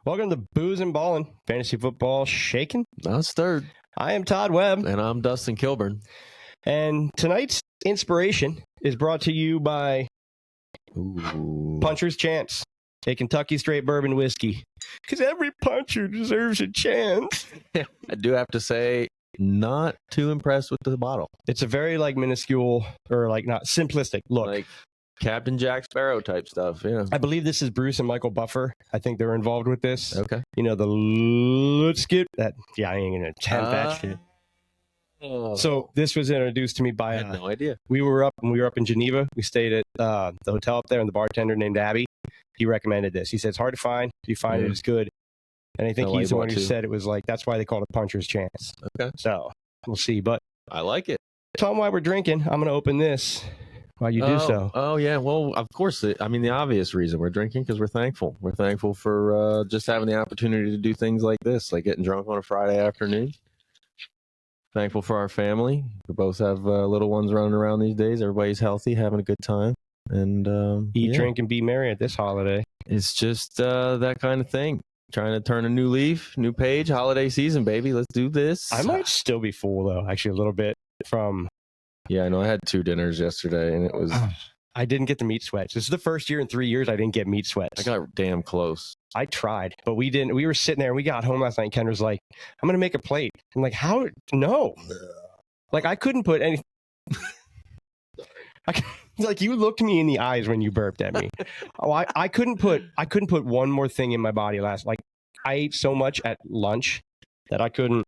Welcome to Booze and Ballin' Fantasy Football Shaken. That's third. I am Todd Webb. And I'm Dustin Kilburn. And tonight's inspiration is brought to you by Puncher's Chance, a Kentucky straight bourbon whiskey. Because every puncher deserves a chance. I do have to say, not too impressed with the bottle. It's a very minuscule or not simplistic look. Like Captain Jack Sparrow type stuff, yeah. I believe this is Bruce and Michael Buffer. I think they're involved with this. Okay. You know, let's get that. Yeah, I ain't going to attempt that shit. So this was introduced to me by. I had no idea. We were up in Geneva. We stayed at the hotel up there, and the bartender named Abby, he recommended this. He said it's hard to find. If you find it, it's good. And I think he's the one who said it was that's why they called it Puncher's Chance. Okay. So we'll see. But I like it. Tell them why we're drinking. I'm going to open this while you do so. Oh, yeah. Well, of course. The obvious reason we're drinking because we're thankful. We're thankful for just having the opportunity to do things like this, like getting drunk on a Friday afternoon. Thankful for our family. We both have little ones running around these days. Everybody's healthy, having a good time. And eat, drink, and be merry at this holiday. It's just that kind of thing. Trying to turn a new leaf, new page, holiday season, baby. Let's do this. I might still be full, though, actually, a little bit from... Yeah, I know. I had 2 dinners yesterday, and it was... I didn't get the meat sweats. This is the first year in 3 years I didn't get meat sweats. I got damn close. I tried, but we didn't. We were sitting there, and we got home last night, and Kendra's like, I'm going to make a plate. I'm like, how? No. I couldn't put any... you looked me in the eyes when you burped at me. I couldn't put one more thing in my body I ate so much at lunch that I couldn't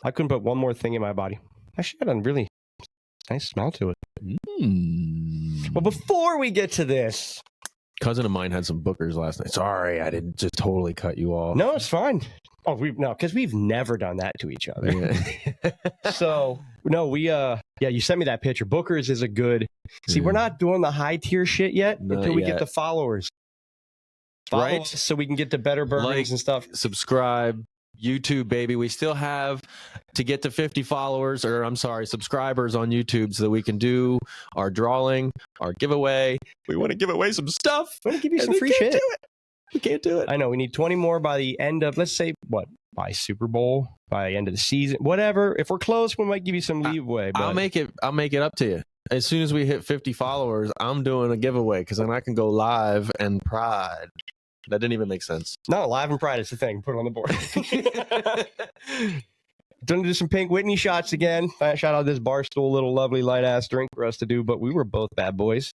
put one more thing in my body. Actually, had a really nice smell to it. Well, before we get to this, cousin of mine had some bookers last night. Sorry, I didn't just totally cut you off. No, it's fine. Oh, because we've never done that to each other. Yeah. So no, you sent me that picture. Booker's is a good. See, we're not doing the high tier shit yet until we get the followers. Right, so we can get to better bourbons and stuff. Subscribe, YouTube, baby. We still have to get to 50 subscribers on YouTube so that we can do our drawing, our giveaway. We want to give away some stuff. We want to give you some free shit. We can't do it. I know. We need 20 more by the end of, let's say, by Super Bowl, by the end of the season, whatever. If we're close, we might give you some leeway. But... I'll make it up to you. As soon as we hit 50 followers, I'm doing a giveaway because then I can go live and pride. That didn't even make sense. No, live and pride is the thing. Put it on the board. Gonna do some Pink Whitney shots again. Shout out this Barstool little lovely light ass drink for us to do, but we were both bad boys.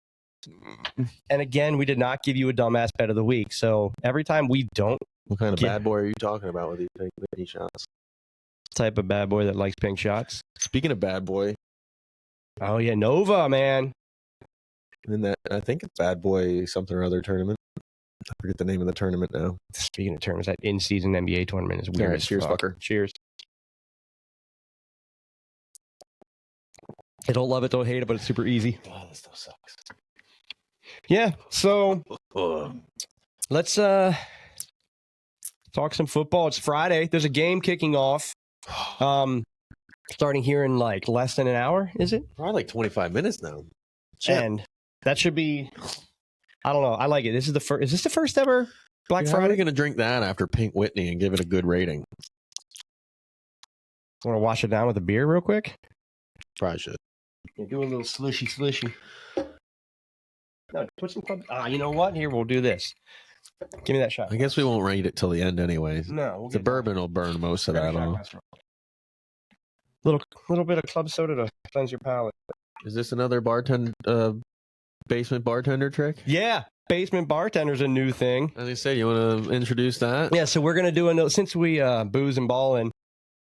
And again, we did not give you a dumbass bet of the week. So every time we don't, what kind of bad boy are you talking about with these Pink Whitney shots? Type of bad boy that likes pink shots. Speaking of bad boy, oh yeah, Nova, man. In that, I think it's Bad Boy something or other tournament. I forget the name of the tournament now. Speaking of tournaments, that in-season NBA tournament is weird. Right, cheers, fucker. Cheers. I don't love it, don't hate it, but it's super easy. Oh, this stuff sucks. Yeah, so let's talk some football. It's Friday. There's a game kicking off. Starting here in less than an hour, is it? Probably 25 minutes now. And that should be... I don't know. I like it. This is the first. Is this the first ever Black Friday? How are you going to drink that after Pink Whitney and give it a good rating? Want to wash it down with a beer real quick? Probably should. Do a little slushy. No, put some club. You know what? Here, we'll do this. Give me that shot. I guess we won't rate it till the end anyways. No. The bourbon will burn most of that off. Little bit of club soda to cleanse your palate. Is this another basement bartender trick? Yeah, basement bartender's a new thing. As I said, you want to introduce that? Yeah, so we're going to do since we booze and ballin',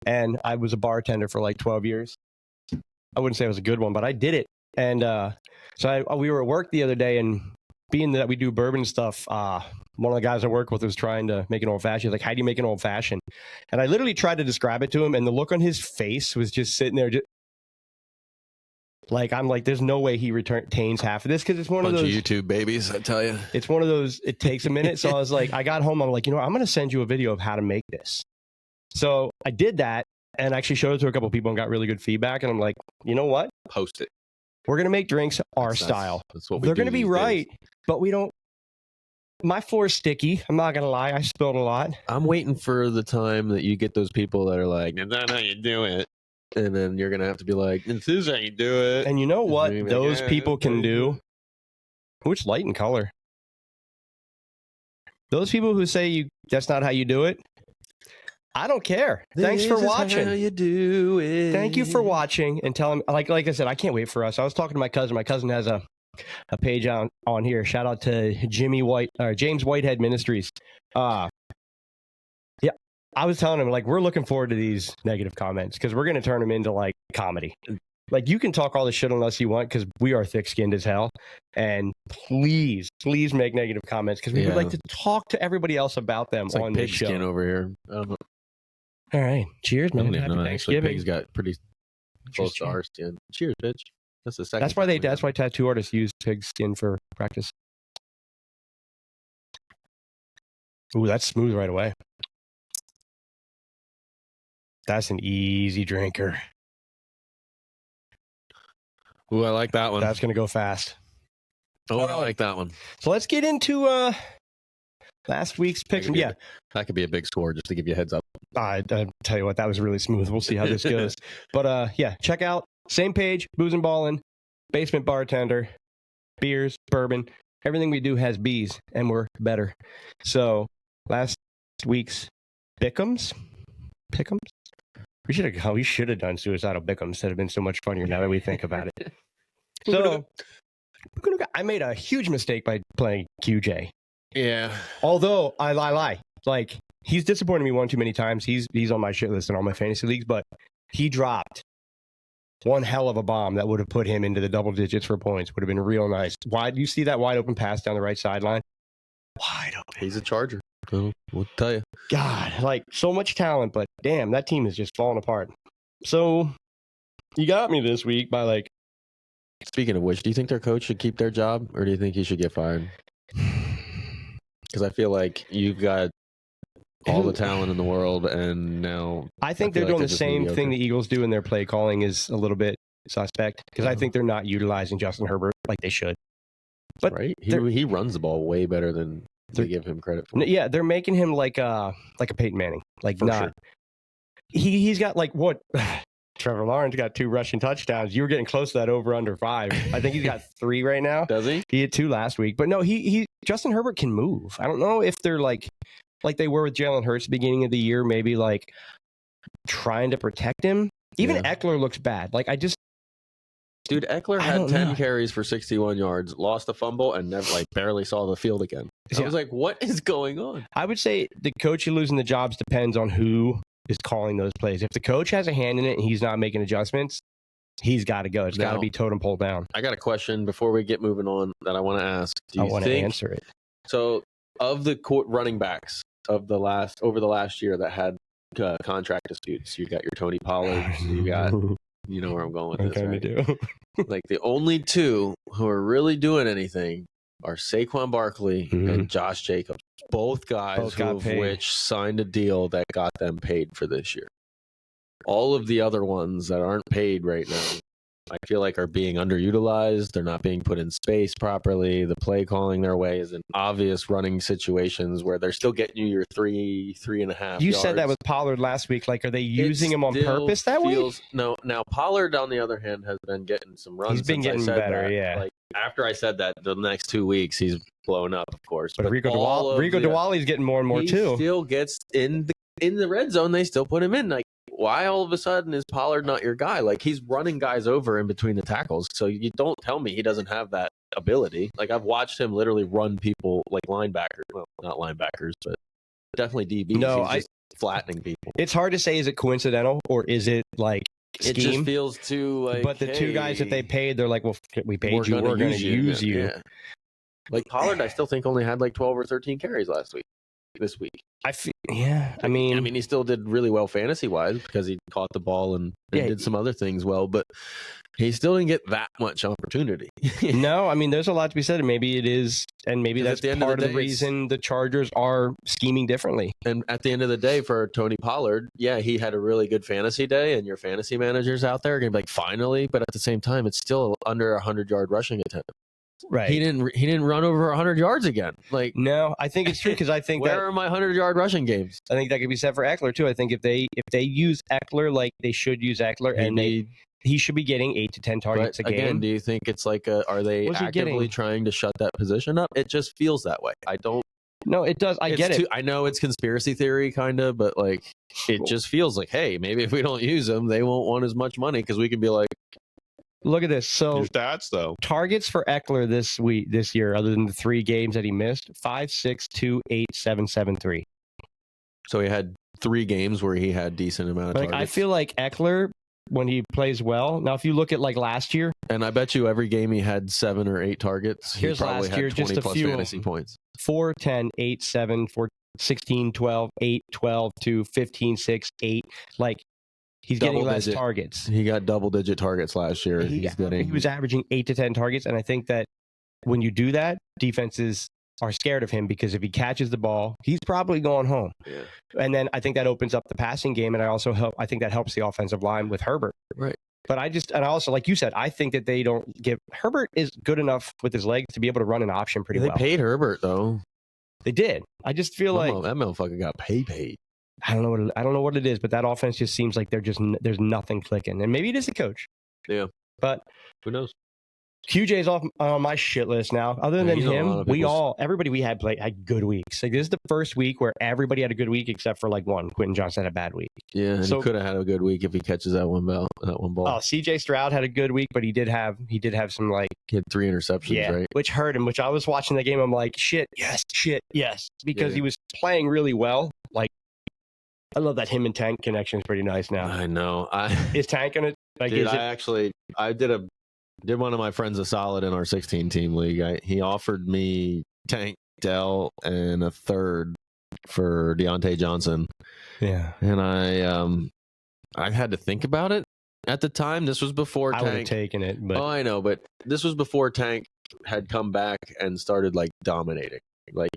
and I was a bartender for 12 years. I wouldn't say I was a good one, but I did it. And we were at work the other day, and being that we do bourbon stuff, one of the guys I work with was trying to make an old fashioned. He's like, how do you make an old fashioned? And I literally tried to describe it to him, and the look on his face was just sitting there I'm like, there's no way he retains half of this because it's one of those YouTube babies, I tell you. It's one of those, it takes a minute. So I was like, I got home, I'm like, I'm going to send you a video of how to make this. So I did that and actually showed it to a couple of people and got really good feedback. And I'm like, you know what? Post it. We're going to make drinks our style. That's what they're going to be right, but we don't my floor's sticky. I'm not gonna lie. I spilled a lot. I'm waiting for the time that you get those people that are like, "That's not how you do it," and then you're gonna have to be like, "This is how you do it." And you know what Like, those people can do? Which light and color? Those people who say that's not how you do it. I don't care. Thanks for watching. How you do it. Thank you for watching and telling. Like I said, I can't wait for us. I was talking to my cousin. My cousin has a page on here. Shout out to James Whitehead Ministries. Yeah, I was telling him, like, we're looking forward to these negative comments because we're going to turn them into like comedy. Like, you can talk all the shit on us you want because we are thick-skinned as hell. And please make negative comments because we would like to talk to everybody else about them on this show. Skin over here. All right. Cheers, man. Happy Thanksgiving. Pig's got pretty close to our skin. Cheers, bitch. That's the second. That's why tattoo artists use pig skin for practice. Ooh, that's smooth right away. That's an easy drinker. Ooh, I like that one. That's going to go fast. Oh, I like that one. So let's get into last week's picks. Yeah. That could be a big score, just to give you a heads up. I tell you what, that was really smooth. We'll see how this goes. But yeah, check out same page, Booze and Ballin', Basement Bartender, beers, bourbon. Everything we do has B's, and we're better. So last week's Pick'ems. We should have done Suicidal Pick'ems. That'd have been so much funnier now that we think about it. So I made a huge mistake by playing QJ. Yeah. Although I lie. Like, he's disappointed me one too many times. He's on my shit list in all my fantasy leagues, but he dropped one hell of a bomb that would have put him into the double digits for points. Would have been real nice. You see that wide open pass down the right sideline? Wide open. He's a Charger. We'll tell you. God, like, so much talent, but damn, that team is just falling apart. So you got me this week by like. Speaking of which, do you think their coach should keep their job, or do you think he should get fired? Because I feel like you've got all the talent in the world, and now I think they're doing the same thing the Eagles do in their play calling is a little bit suspect, because I think they're not utilizing Justin Herbert like they should. But right, he runs the ball way better than they give him credit for. Yeah, they're making him like a Peyton Manning, like for not. Sure. He's got like what. Trevor Lawrence got 2 rushing touchdowns. You were getting close to that over under 5. I think he's got 3 right now. Does he? He had 2 last week. But no, Justin Herbert can move. I don't know if they're like they were with Jalen Hurts at the beginning of the year, maybe like trying to protect him. Even Eckler looks bad. Like, dude, Eckler had 10 carries for 61 yards, lost a fumble, and never barely saw the field again. I was like, what is going on? I would say the coach losing the jobs depends on who is calling those plays. If the coach has a hand in it and he's not making adjustments, he's got to go. It's got to be totem pole down. I got a question before we get moving on that I want to ask. I want to answer it. So, of the running backs over the last year that had contract disputes, you got your Tony Pollard, you got, you know where I'm going with this, right? Do. Like, the only 2 who are really doing anything are Saquon Barkley and Josh Jacobs. Both guys which signed a deal that got them paid for this year. All of the other ones that aren't paid right now, I feel like are being underutilized. They're not being put in space properly. The play calling their way is in obvious running situations where they're still getting you your 3.5 You said that with Pollard last week. Like, are they using him on purpose that way? No. Now, Pollard, on the other hand, has been getting some runs. He's been getting better, yeah. Like, after I said that, the next 2 weeks, he's blown up, of course. But Rico Dewali's getting more and more, too. He still gets in the red zone. They still put him in. Like, why all of a sudden is Pollard not your guy? Like, he's running guys over in between the tackles. So you don't tell me he doesn't have that ability. Like, I've watched him literally run people like linebackers. Well, not linebackers, but definitely DBs. No, he's just flattening people. It's hard to say, is it coincidental or is it like scheme? It just feels too like. But the 2 guys that they paid, they're like, well, we paid you. We're going to use you. Yeah. Like, Pollard, I still think only had like 12 or 13 carries this week. I mean, he still did really well fantasy-wise because he caught the ball and did some other things well, but he still didn't get that much opportunity. No, I mean, there's a lot to be said, and maybe it is, and maybe that's part of the reason the Chargers are scheming differently. And at the end of the day, for Tony Pollard, he had a really good fantasy day, and your fantasy managers out there are going to be like, finally, but at the same time, it's still under 100-yard rushing attempt. Right. He didn't run over 100 yards again. Like, no, I think it's true because I think where are my 100-yard rushing games? I think that could be said for Eckler too. I think if they use Eckler like they should use Eckler, he should be getting 8 to 10 targets a game. Again, do you think it's like are they actively trying to shut that position up? It just feels that way. I don't. No, it does. I get it. I know it's conspiracy theory kind of, but like it just feels like, hey, maybe if we don't use them, they won't want as much money because we can be like, look at this. So your stats though. Targets for Eckler this year, other than the 3 games that he missed, 5, 6, 2, 8, 7, 7, 3. So he had 3 games where he had decent amount of targets. I feel like Eckler, when he plays well. Now, if you look at like last year, and I bet you every game he had 7 or 8 targets. Here's he probably last year, had 20 just a plus few fantasy points. 4, 10, 8, 7, 4, 16, 12, 8, 12, 2, 15, 6, 8. Like he's getting less targets. He got double-digit targets last year. He was averaging 8 to 10 targets, and I think that when you do that, defenses are scared of him because if he catches the ball, he's probably going home. Yeah. And then I think that opens up the passing game, and I think that helps the offensive line with Herbert. Right. But I also, like you said, I think that they don't give Herbert is good enough with his legs to be able to run an option pretty well. They paid Herbert though. They did. I just feel like that motherfucker got paid. I don't know what it is, but that offense just seems like there's nothing clicking, and maybe it is the coach. Yeah, but who knows? QJ's off on my shit list now. Other than him, everybody we had good weeks. Like this is the first week where everybody had a good week except for like one. Quentin Johnson had a bad week. Yeah, and he could have had a good week if he catches that one ball. Oh, CJ Stroud had a good week, but he did have some like he had 3 interceptions, right? Which hurt him. Which I was watching the game. I'm like, shit, yes, because he was playing really well. Like, I love that him and Tank connection is pretty nice now. I know. Is Tank gonna like? Dude, I did one of my friends a solid in our 16-team league. He offered me Tank, Dell, and a third for Deontay Johnson. Yeah, and I had to think about it at the time. This was before Tank. I would have taken it, but I know, but this was before Tank had come back and started like dominating, like,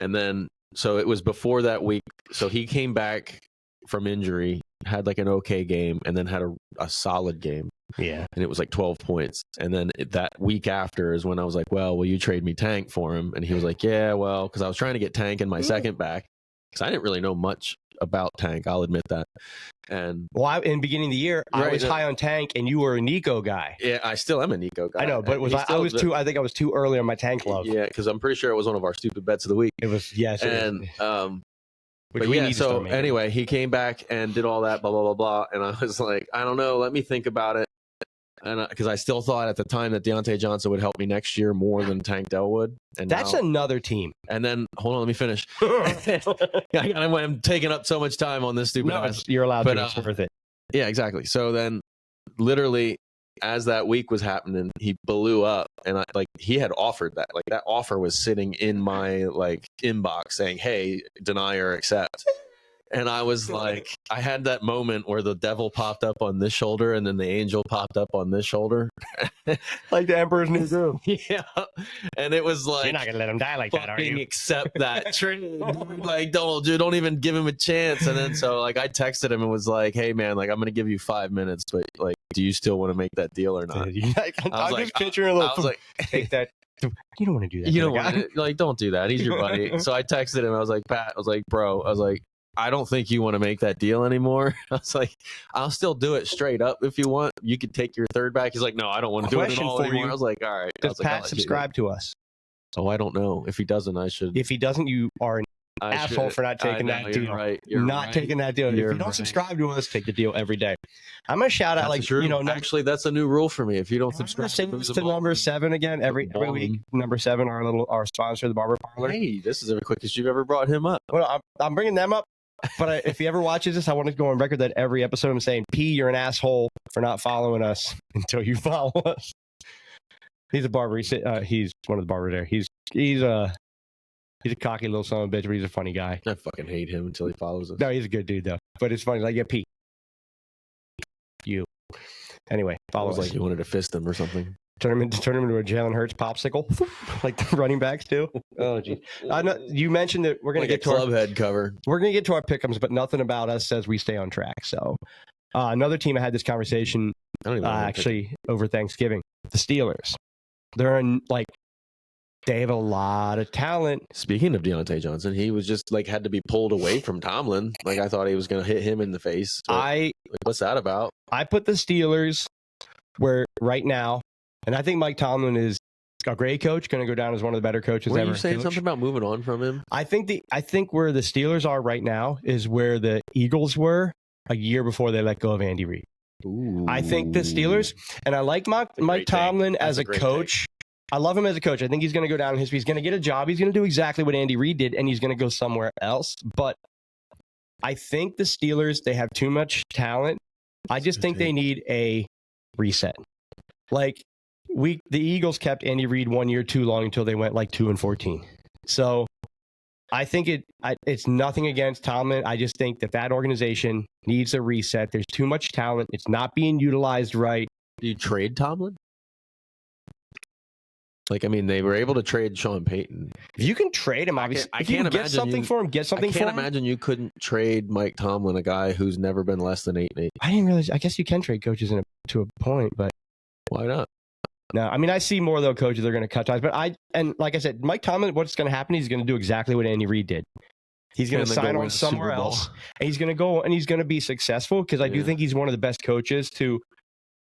and then so it was before that week. So he came back from injury, had like an okay game, and then had a solid game. Yeah. And it was like 12 points. And then that week after is when I was like, well, will you trade me Tank for him? And he was like, yeah, well, because I was trying to get Tank in my second back. Because I didn't really know much about Tank. I'll admit that. And in the beginning of the year, I was high on Tank and you were a Nico guy. Yeah, I still am a Nico guy. I know, but I think I was too early on my Tank love. Yeah, because I'm pretty sure it was one of our stupid bets of the week. It was, yes. And but yeah, so anyway, he came back and did all that, blah, blah, blah, blah. And I was like, I don't know, let me think about it. And because I still thought at the time that Deontay Johnson would help me next year more than Tank Dell would. And that's another team. And then, hold on, let me finish. I'm taking up so much time on this stupid ass. You're allowed to. It's worth it. Yeah, exactly. So then, literally, as that week was happening, he blew up. And he had offered that. Like, that offer was sitting in my, like, inbox saying, hey, deny or accept. And I was like, I had that moment where the devil popped up on this shoulder and then the angel popped up on this shoulder. Like the Emperor's New Groove. Yeah. And it was like, you're not going to let him die like that, are you? Accept that. Like, don't even give him a chance. And then so like I texted him and was like, hey man, like I'm going to give you 5 minutes, but like, do you still want to make that deal or not? I'm just picturing a little. I was like, take that. You don't want to do that. You don't want to, like, don't do that. He's your buddy. So I texted him. I was like, Pat, I was like, bro, I was like, I don't think you want to make that deal anymore. I was like, I'll still do it straight up if you want. You could take your third back. He's like, no, I don't want to do it at all anymore. I was like, all right. Does Pat subscribe to us? Oh, I don't know. If he doesn't, I should. If he doesn't, you are an asshole for not taking that deal. You're not taking that deal. If you don't subscribe to us, take the deal every day. I'm gonna shout out actually, that's a new rule for me. If you don't subscribe to number 7 again every week. Number 7, our sponsor, the Barber Parlor. Hey, this is the quickest you've ever brought him up. Well, I'm bringing them up. But if he ever watches this, I want to go on record that every episode I'm saying, P, you're an asshole for not following us until you follow us. He's a barber. He's one of the barbers there. He's a cocky little son of a bitch, but he's a funny guy. I fucking hate him until he follows us. No, he's a good dude though. But it's funny, like, yeah, P. You. Anyway, follow us. Like you wanted to fist him or something. Turn him into a Jalen Hurts popsicle, like the running backs do. Oh, geez. You mentioned that we're going to get to club head cover. We're going to get to our pick'ems, but nothing about us says we stay on track. So, another team I had this conversation actually over Thanksgiving, the Steelers. They're like they have a lot of talent. Speaking of Deontay Johnson, he was just like had to be pulled away from Tomlin. Like I thought he was going to hit him in the face. What's that about? I put the Steelers where right now, and I think Mike Tomlin is a great coach, going to go down as one of the better coaches ever. Were you saying something about moving on from him? I think where the Steelers are right now is where the Eagles were a year before they let go of Andy Reid. Ooh. I think the Steelers, and I like Mike Tomlin as a coach. I love him as a coach. I think he's going to go down in history. He's going to get a job. He's going to do exactly what Andy Reid did, and he's going to go somewhere else. But I think the Steelers, they have too much talent. I just think they need a reset. Like the Eagles kept Andy Reid 1 year too long until they went like 2-14. So I think it's nothing against Tomlin. I just think that organization needs a reset. There's too much talent. It's not being utilized right. Do you trade Tomlin? Like, I mean, they were able to trade Sean Payton. If you can trade him, obviously. I can't imagine get something for him. Get something for him. I can't imagine you couldn't trade Mike Tomlin, a guy who's never been less than 8-8. I didn't realize. I guess you can trade coaches to a point, but why not? No, I mean, I see more though coaches that are going to cut ties, but like I said, Mike Tomlin, what's going to happen? He's going to do exactly what Andy Reid did. He's going to sign on somewhere else, and he's going to go and he's going to be successful because I do think he's one of the best coaches.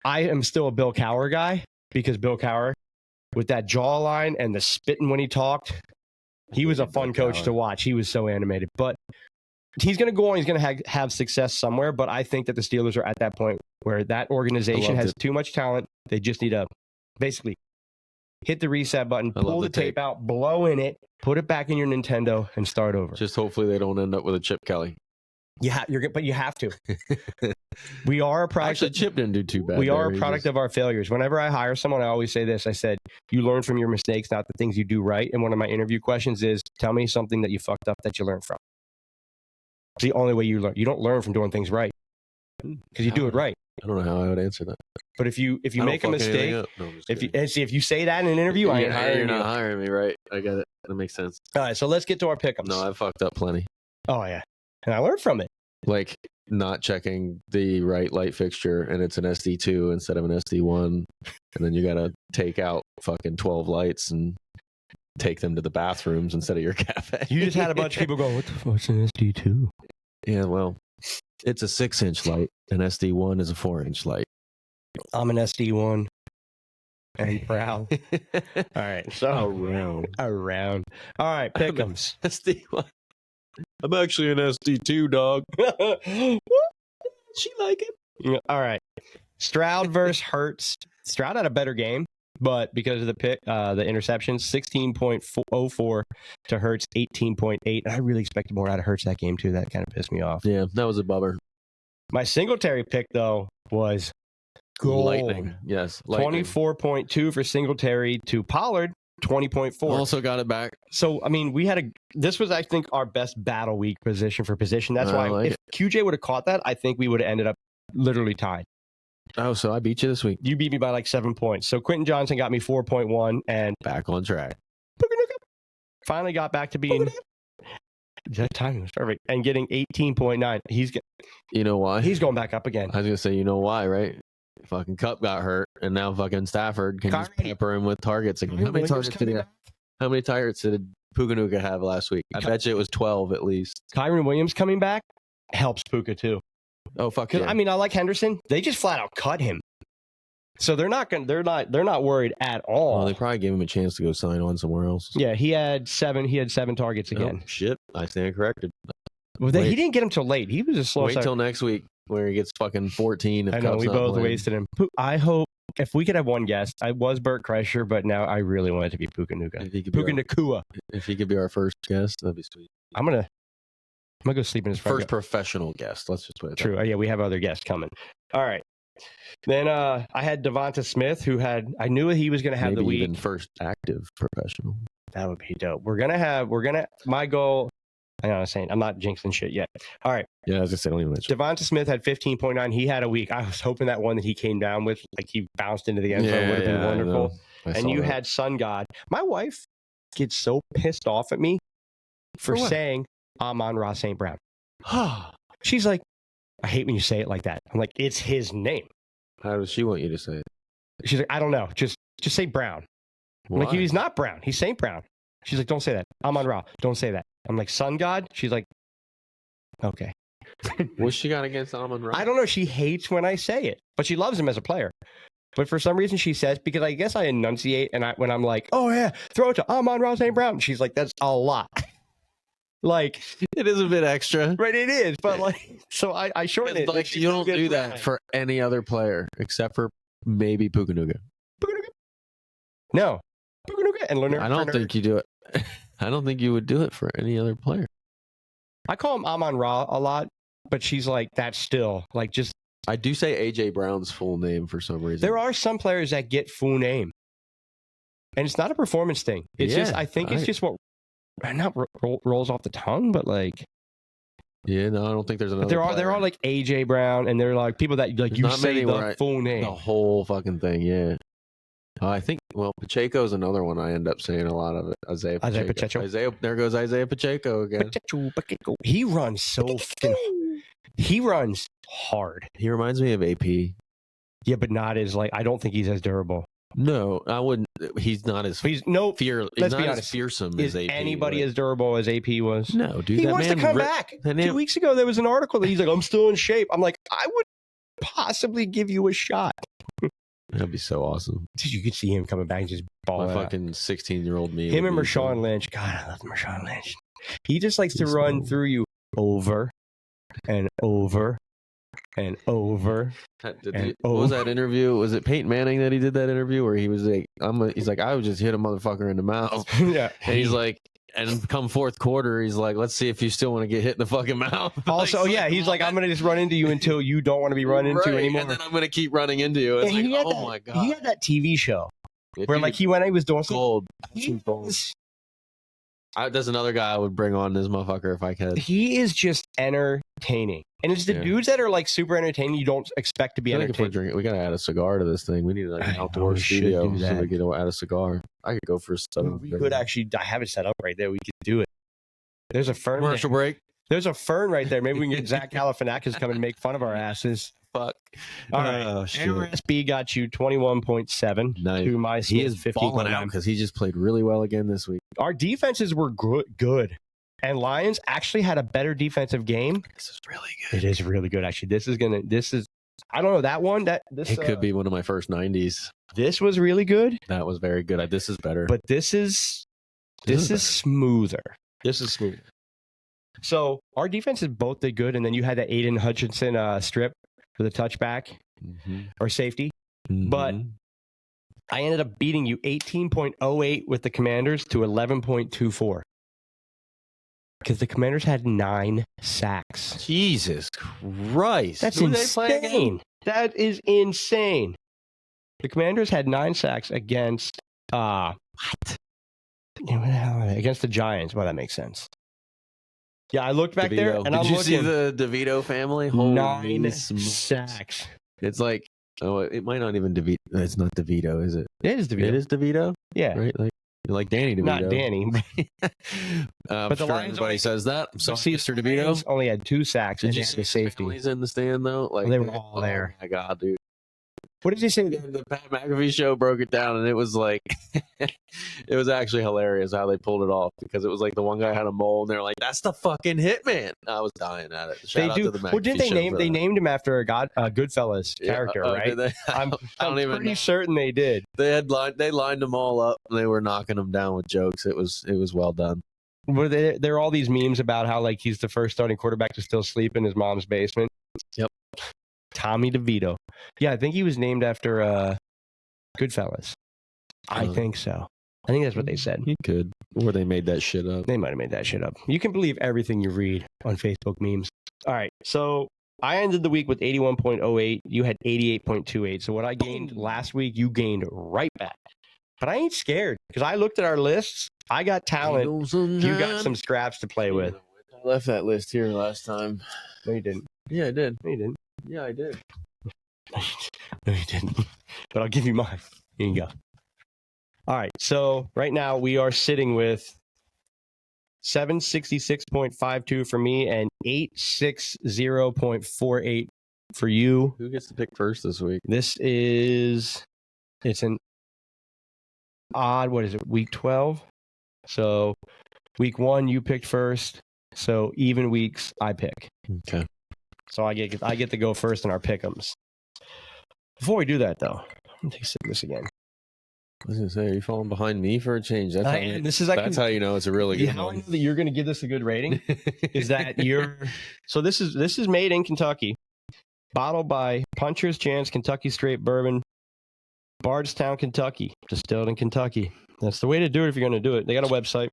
I am still a Bill Cowher guy because Bill Cowher, with that jawline and the spitting when he talked, he was a fun coach to watch. He was so animated, but he's going to go on. He's going to have success somewhere, but I think that the Steelers are at that point where that organization has too much talent. They just need to basically hit the reset button, pull the tape out, blow in it, put it back in your Nintendo, and start over. Just hopefully they don't end up with a Chip Kelly. Yeah, but you have to. We are a product. Actually, Chip didn't do too bad. We are a product of our failures. Whenever I hire someone, I always say this. I said, you learn from your mistakes, not the things you do right. And one of my interview questions is, tell me something that you fucked up that you learned from. It's the only way you learn. You don't learn from doing things right because you do it right. I don't know how I would answer that. But if you make a mistake, if you say that in an interview, I ain't hiring you. You're not hiring me, right? I get it. That makes sense. All right, so let's get to our pickups. No, I fucked up plenty. Oh yeah, and I learned from it. Like not checking the right light fixture, and it's an SD2 instead of an SD1, and then you got to take out fucking 12 lights and take them to the bathrooms instead of your cafe. You just had a bunch of people go, "What the fuck's an SD2?" Yeah, well, it's a 6-inch light. An SD1 is a 4-inch light. I'm an SD1 and proud. All right, so around. All right, pick'ems. SD1. I'm actually an SD2, dog. She like it. Yeah, all right. Stroud versus Hurts. Stroud had a better game, but because of the interceptions, 16.04 to Hurts, 18.8. And I really expected more out of Hurts that game, too. That kind of pissed me off. Yeah, that was a bummer. My Singletary pick, though, was gold. Lightning. Yes. 24.2 for Singletary to Pollard, 20.4. Also got it back. So, I mean, this was, I think, our best battle week position for position. That's why if QJ would have caught that, I think we would have ended up literally tied. Oh, so I beat you this week. You beat me by like 7 points. So Quentin Johnson got me 4.1 and back on track. Finally got back to being that timing was perfect and getting 18.9. You know why? He's going back up again. I was gonna say, you know why, right? Fucking Cup got hurt, and now fucking Stafford can just pepper him with targets again. How many targets did Puka have last week? I bet you it was 12 at least. Kyron Williams coming back helps Puka too. Oh fuck yeah. I mean, I like Henderson. They just flat out cut him. So they're not worried at all. Well, they probably gave him a chance to go sign on somewhere else. Yeah, he had 7 targets again. Oh, shit. I stand corrected. Well, he didn't get him till late. He was a slow Wait till next week where he gets fucking 14. I know, we both wasted him. I hope if we could have one guest, I was Burt Kreischer, but now I really want it to be Puka Nacua. Puka Nacua. If he could be our first guest, that'd be sweet. I'm gonna go sleep in his first professional guest. Let's just put it. True. Oh, yeah, we have other guests coming. All right. Then I had Devonta Smith, I knew he was going to have the week. Even first active professional. That would be dope. My goal, I know I'm saying, I'm not jinxing shit yet. All right. Yeah, as I said, don't even mention. Devonta Smith had 15.9. He had a week. I was hoping that one that he came down with, like he bounced into the end zone, would have been wonderful. And you had Sun God. My wife gets so pissed off at me for saying Amon-Ra St. Brown. She's like, I hate when you say it like that. I'm like, it's his name. How does she want you to say it? She's like, I don't know. Just say Brown. I'm like, Why? he's not brown. He's Saint Brown. She's like, don't say that. Amon Ra. Don't say that. I'm like, sun god? She's like, okay. What's she got against Amon Ra? I don't know. She hates when I say it, but she loves him as a player. But for some reason, she says, because I guess I enunciate, and when I'm like, oh, yeah, throw it to Amon Ra St. Brown. She's like, that's a lot. Like, it is a bit extra. Right, it is. But, like, so I shorten it. Like, you don't do that for any other player except for maybe Pukanuga. No. Pukanuga and Leonard. I don't think you do it. I don't think you would do it for any other player. I call him Amon Ra a lot, but she's like, that's still, like, just. I do say AJ Brown's full name for some reason. There are some players that get full name. And it's not a performance thing. It's just, I think it's just what not rolls off the tongue, but like. Yeah, no, I don't think there's another. There are like AJ Brown, and they're like people that like you say the full name, the whole fucking thing. Yeah, I think. Well, Pacheco's another one. I end up saying a lot of it. Isaiah Pacheco. There goes Isaiah Pacheco again. Pacheco. He runs so fucking. He runs hard. He reminds me of AP. Yeah, but not as like. I don't think he's as durable. No, I wouldn't. He's not as. He's no. Let's be honest. Fearsome is as AP. Anybody as durable as AP was? No, dude. He wants to come back. 2 weeks ago, there was an article that he's like, "I'm still in shape." I'm like, I would possibly give you a shot. That'd be so awesome. Dude, you could see him coming back and just balling. My fucking 16-year-old me. Him and Marshawn Lynch. God, I love Marshawn Lynch. He just likes to run through you over and over and over. What was that interview? Was it Peyton Manning that he did that interview where he was like, he's like, I would just hit a motherfucker in the mouth. Yeah. And he's like, and come fourth quarter, he's like, let's see if you still want to get hit in the fucking mouth. Also, yeah, he's like, I'm going to just run into you until you don't want to be run into anymore. And then I'm going to keep running into you. It's like, oh my God. He had that TV show where like he was doing gold. There's another guy I would bring on this motherfucker if I could. He is just entertaining. And it's the dudes that are like super entertaining you don't expect to be entertaining. We got to add a cigar to this thing. We need like an outdoor studio so we can add a cigar. I could go for a stuff. We could actually, I have it set up right there. We could do it. There's a fern. Commercial break. There's a fern right there. Maybe we can get Zach Galifianakis come and make fun of our asses. Fuck. All right. NRSB got you 21.7. Nice. To my he is balling out because he just played really well again this week. Our defenses were good. And Lions actually had a better defensive game. This is really good. It is really good, actually. I don't know, that one. It could be one of my first 90s. This was really good. That was very good. This is better. But this is smoother. This is smooth. So our defenses both did good, and then you had that Aiden Hutchinson strip for the touchback or safety. Mm-hmm. But I ended up beating you 18.08 with the Commanders to 11.24. Because the Commanders had 9 sacks. Jesus Christ. That's insane. That is insane. The Commanders had 9 sacks against what? Against the Giants. Well, that makes sense. Yeah, I looked back there and Did you see the DeVito family? 9 sacks. It's like, it might not even DeVito. It's not DeVito, is it? It is DeVito. It is DeVito? Yeah. Right? Like Danny DeVito. Not Danny. But the Lions everybody says that. So Mr. DeVito only had 2 sacks. Did you see safety? He's in the stand though. Like they were all there. Oh my God, dude. What did he say? The Pat McAfee show broke it down, and it was like, it was actually hilarious how they pulled it off because it was like the one guy had a mole, and they're like, "That's the fucking hitman." I was dying at it. Shout out to the McAfee well, did they name? They named him after a Goodfellas character, right? I'm pretty certain they did. They lined them all up, and they were knocking them down with jokes. It was well done. Were there are all these memes about how like he's the first starting quarterback to still sleep in his mom's basement? Yep. Tommy DeVito. Yeah, I think he was named after Goodfellas. I think so. I think that's what they said. He could. Or they made that shit up. They might have made that shit up. You can believe everything you read on Facebook memes. All right. So I ended the week with 81.08. You had 88.28. So what I gained last week, you gained right back. But I ain't scared because I looked at our lists. I got talent. You got some scraps to play with. I left that list here last time. No, you didn't. Yeah, I did. No, you didn't. Yeah, I did. No, you didn't. But I'll give you mine. Here you go. All right. So right now we are sitting with 766.52 for me and 860.48 for you. Who gets to pick first this week? It's odd, what is it, week 12? So week 1, you picked first. So even weeks, I pick. Okay. So I get to go first in our pick'ems. Before we do that, though, I'm going to take a sip of this again. I was going to say, are you falling behind me for a change? That's how you know it's a really good how one. I know that you're going to give this a good rating is that so this is made in Kentucky, bottled by Puncher's Chance Kentucky Straight Bourbon, Bardstown, Kentucky, distilled in Kentucky. That's the way to do it if you're going to do it. They got a website.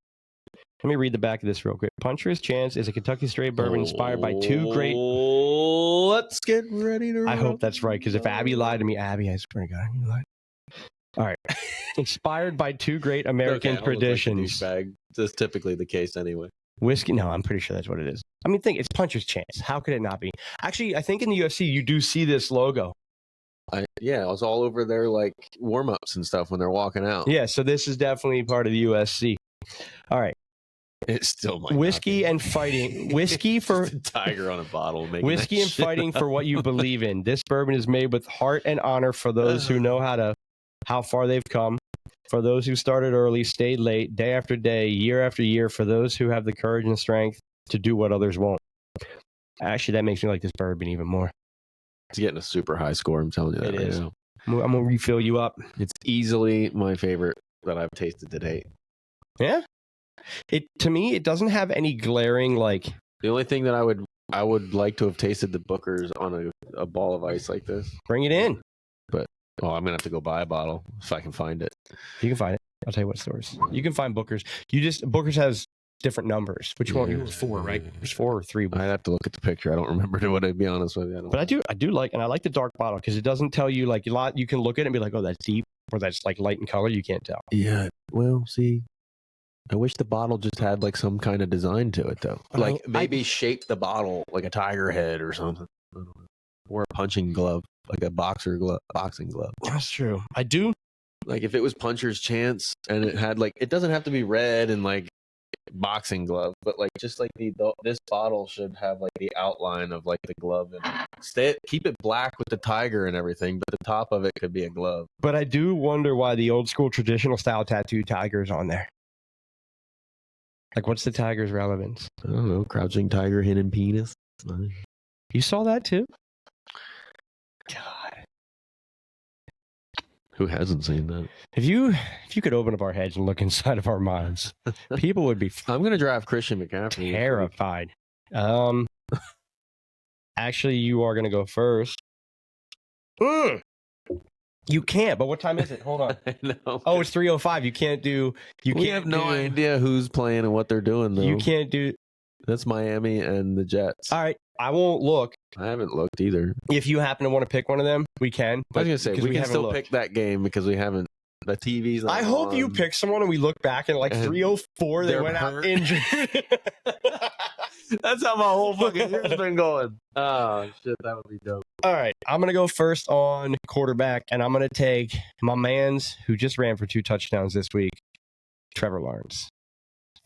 Let me read the back of this real quick. Puncher's Chance is a Kentucky Straight Bourbon inspired by two great... Let's get ready to... I hope that's right, because if Abby lied to me, Abby, I swear to God, you lied. All right. Inspired by two great American traditions. Like that's typically the case anyway. Whiskey? No, I'm pretty sure that's what it is. I mean, think it's Puncher's Chance. How could it not be? Actually, I think in the UFC, you do see this logo. Yeah, it was all over their like warm-ups and stuff when they're walking out. Yeah, so this is definitely part of the USC. All right. It still might whiskey and fighting. Whiskey for a tiger on a bottle. Whiskey and fighting for what you believe in. This bourbon is made with heart and honor for those who know how far they've come, for those who started early, stayed late, day after day, year after year, for those who have the courage and strength to do what others won't. Actually, that makes me like this bourbon even more. It's getting a super high score. I'm telling you that. It right is. Now. I'm gonna refill you up. It's easily my favorite that I've tasted to date. Yeah. To me, it doesn't have any glaring like. The only thing that I would like to have tasted the Booker's on a ball of ice like this. Bring it in. But I'm gonna have to go buy a bottle if I can find it. You can find it. I'll tell you what stores. You can find Booker's. Booker's has different numbers. Which one? You were 4, right? There's 4 or 3. I'd have to look at the picture. I don't remember to what I'd be honest with you. But I do like, and I like the dark bottle because it doesn't tell you like a lot. You can look at it and be like, oh, that's deep, or that's like light in color. You can't tell. Yeah. Well, see, I wish the bottle just had like some kind of design to it though. Like maybe shape the bottle like a tiger head or something. Or a punching glove, like a boxing glove. That's true. I do. Like if it was Puncher's Chance and it had like, it doesn't have to be red and like boxing glove, but like just like this bottle should have like the outline of like the glove and keep it black with the tiger and everything, but the top of it could be a glove. But I do wonder why the old school traditional style tattoo tiger's on there. Like, what's the tiger's relevance? I don't know. Crouching tiger, hidden penis. You saw that too? God. Who hasn't seen that? If you could open up our heads and look inside of our minds, people would be I'm going to draft Christian McCaffrey. Terrified. Actually, you are going to go first. You can't, but what time is it? Hold on. I know. Oh, it's 3:05. You can't do... We have no idea who's playing and what they're doing, though. You can't do... That's Miami and the Jets. All right. I won't look. I haven't looked either. If you happen to want to pick one of them, we can. I was going to say, we can still pick that game because we haven't... The TV's not I hope you pick someone and we look back and like 3:04, they went out injured. That's how my whole fucking year's been going. Oh, shit, that would be dope. All right, I'm going to go first on quarterback, and I'm going to take my man's who just ran for 2 touchdowns this week, Trevor Lawrence.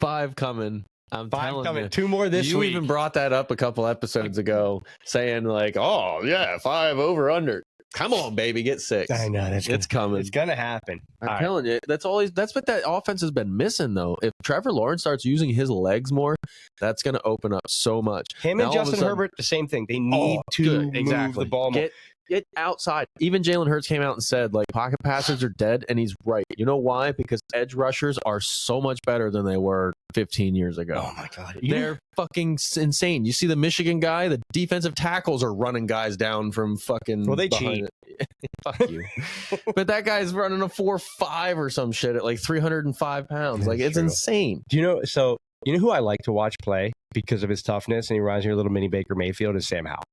5 coming. I'm 5 coming. You. 2 more this week. You even brought that up a couple episodes ago, saying like, oh, yeah, 5 over under. Come on, baby, get 6. I know it's coming. It's gonna happen. I'm telling you, that's what that offense has been missing, though. If Trevor Lawrence starts using his legs more, that's gonna open up so much. Him and Justin Herbert, the same thing. They need to move the ball more. Get outside. Even Jalen Hurts came out and said, like, pocket passers are dead, and he's right. You know why? Because edge rushers are so much better than they were 15 years ago. Oh, my God. They're fucking insane. You see the Michigan guy? The defensive tackles are running guys down from fucking... Well, they cheat. Fuck you. But that guy's running a 4.5 or some shit at like 305 pounds. Like, it's insane. Do you know who I like to watch play because of his toughness, and he reminds me of a little mini Baker Mayfield, is Sam Howell.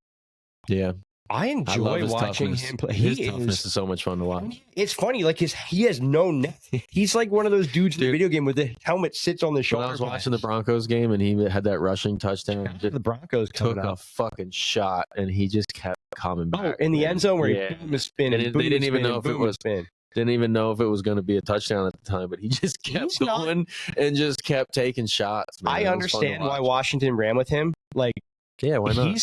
Yeah. I enjoy watching him play. His toughness is so much fun to watch. It's funny, like he has no neck. He's like one of those dudes in the video game where the helmet sits on the shoulder. When I was watching the Broncos game and he had that rushing touchdown. The Broncos took a fucking shot and he just kept coming back. In the end zone where he boom a spin. And they didn't even know if it was didn't even know if it was going to be a touchdown at the time, but he just kept going and just kept taking shots. Man. I understand why Washington ran with him. Like, yeah, why not?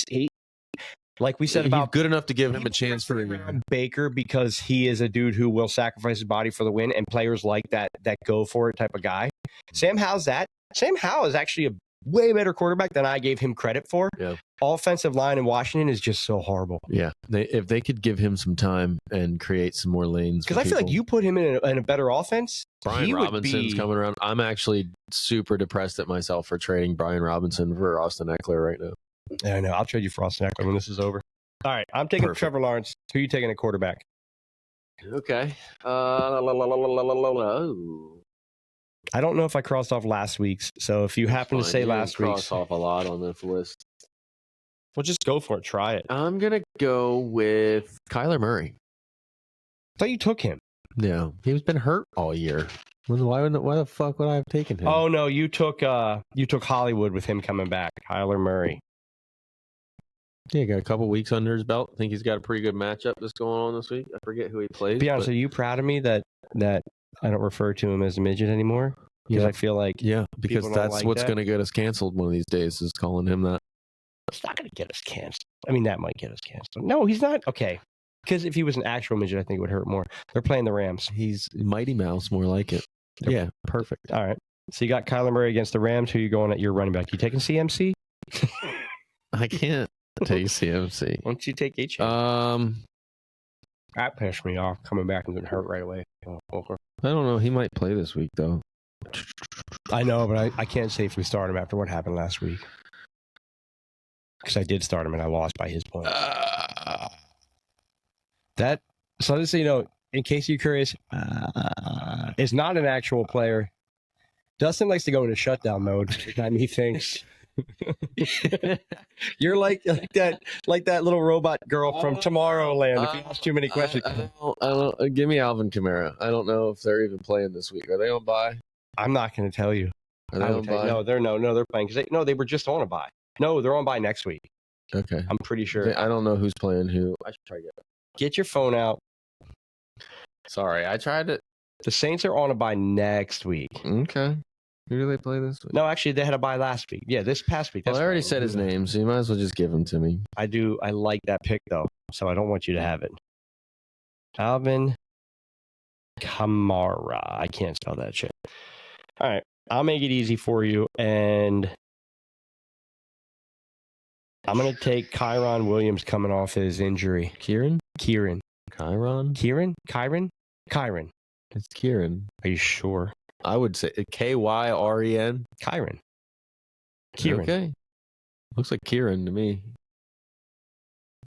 Like we said he's about good enough to give him a chance for Baker, because he is a dude who will sacrifice his body for the win, and players like that go for it type of guy. Sam Howell's that. Sam Howell is actually a way better quarterback than I gave him credit for. Yeah. Offensive line in Washington is just so horrible. Yeah, if they could give him some time and create some more lanes. Because I feel like you put him in a better offense. Brian Robinson's coming around. I'm actually super depressed at myself for trading Brian Robinson for Austin Eckler right now. Yeah, I know. I'll trade you for Austin Eckler when this is over. All right, I'm taking Perfect. Trevor Lawrence. Who are you taking at quarterback? Okay. I don't know if I crossed off last week's. So if you happen to say last week's, cross off a lot on this list. well, just go for it. Try it. I'm gonna go with Kyler Murray. I thought you took him. Yeah, he's been hurt all year. Why the fuck would I have taken him? Oh no, you took Hollywood with him coming back. Kyler Murray. Yeah, got a couple weeks under his belt. I think he's got a pretty good matchup that's going on this week. I forget who he plays. Be honest, are you proud of me that I don't refer to him as a midget anymore? Because I feel like because that's like what's going to get us canceled one of these days is calling him that. It's not going to get us canceled. I mean, that might get us canceled. No, he's not. Okay. Because if he was an actual midget, I think it would hurt more. They're playing the Rams. He's Mighty Mouse, more like it. Yeah, perfect. All right. So you got Kyler Murray against the Rams. Who are you going at your running back? You taking CMC? I can't take CMC. Why don't you take HM? That pissed me off. Coming back and getting hurt right away. I don't know. He might play this week, though. I know, but I can't safely start him after what happened last week. Because I did start him and I lost by his point. So just so you know, in case you're curious, is not an actual player. Dustin likes to go into shutdown mode every time he thinks. You're like that little robot girl from Tomorrowland. If you ask too many questions, I don't, give me Alvin Kamara. I don't know if they're even playing this week. Are they on bye? I'm not going to tell you. Are they on bye? No, they're playing because they were just on a bye. No, they're on bye next week. Okay, I'm pretty sure. I don't know who's playing who. I should try to get your phone out. Sorry, I tried to. The Saints are on a bye next week. Okay. Who do they play this week? No, actually, they had a bye last week. Yeah, this past week. Well, I already said his name, so you might as well just give him to me. I do. I like that pick, though, so I don't want you to have it. Alvin Kamara. I can't spell that shit. All right. I'll make it easy for you, and I'm going to take Kyron Williams coming off his injury. Kieran? Kyron. It's Kieran. Are you sure? I would say Kyren. Kieran. Okay. Looks like Kieran to me.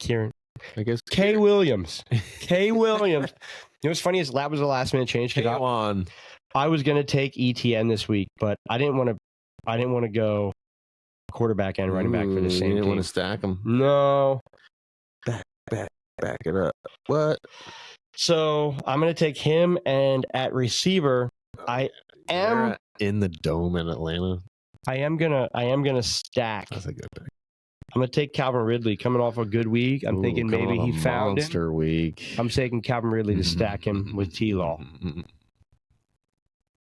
Kieran. I guess K. Williams. K. Williams. You know what's funny is that was a last minute change. Come on. I was going to take ETN this week, but I didn't want to go quarterback and running back for the same You didn't team. want to stack them. No. Back it up. What? So I'm going to take him, and at receiver, I am in the dome in Atlanta. I am gonna stack. That's a good pick. I'm gonna take Calvin Ridley coming off a good week. I'm thinking maybe he found monster week. I'm taking Calvin Ridley to stack him with T-Law.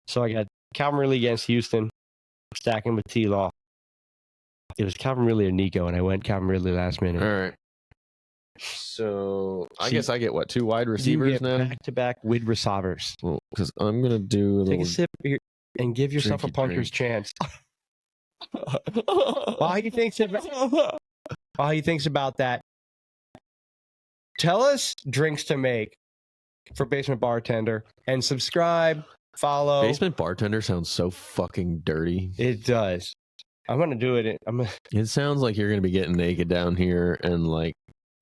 So I got Calvin Ridley against Houston, stacking with T-Law. It was Calvin Ridley or Nico, and I went Calvin Ridley last minute. All right. So I guess I get what, 2 wide receivers now? Back-to-back wide receivers. Well, because I'm gonna do take a sip here and give yourself a puncher's chance. While he thinks about that, tell us drinks to make for Basement Bartender and subscribe, follow. Basement Bartender sounds so fucking dirty. It does. I'm gonna do it. It sounds like you're gonna be getting naked down here and like.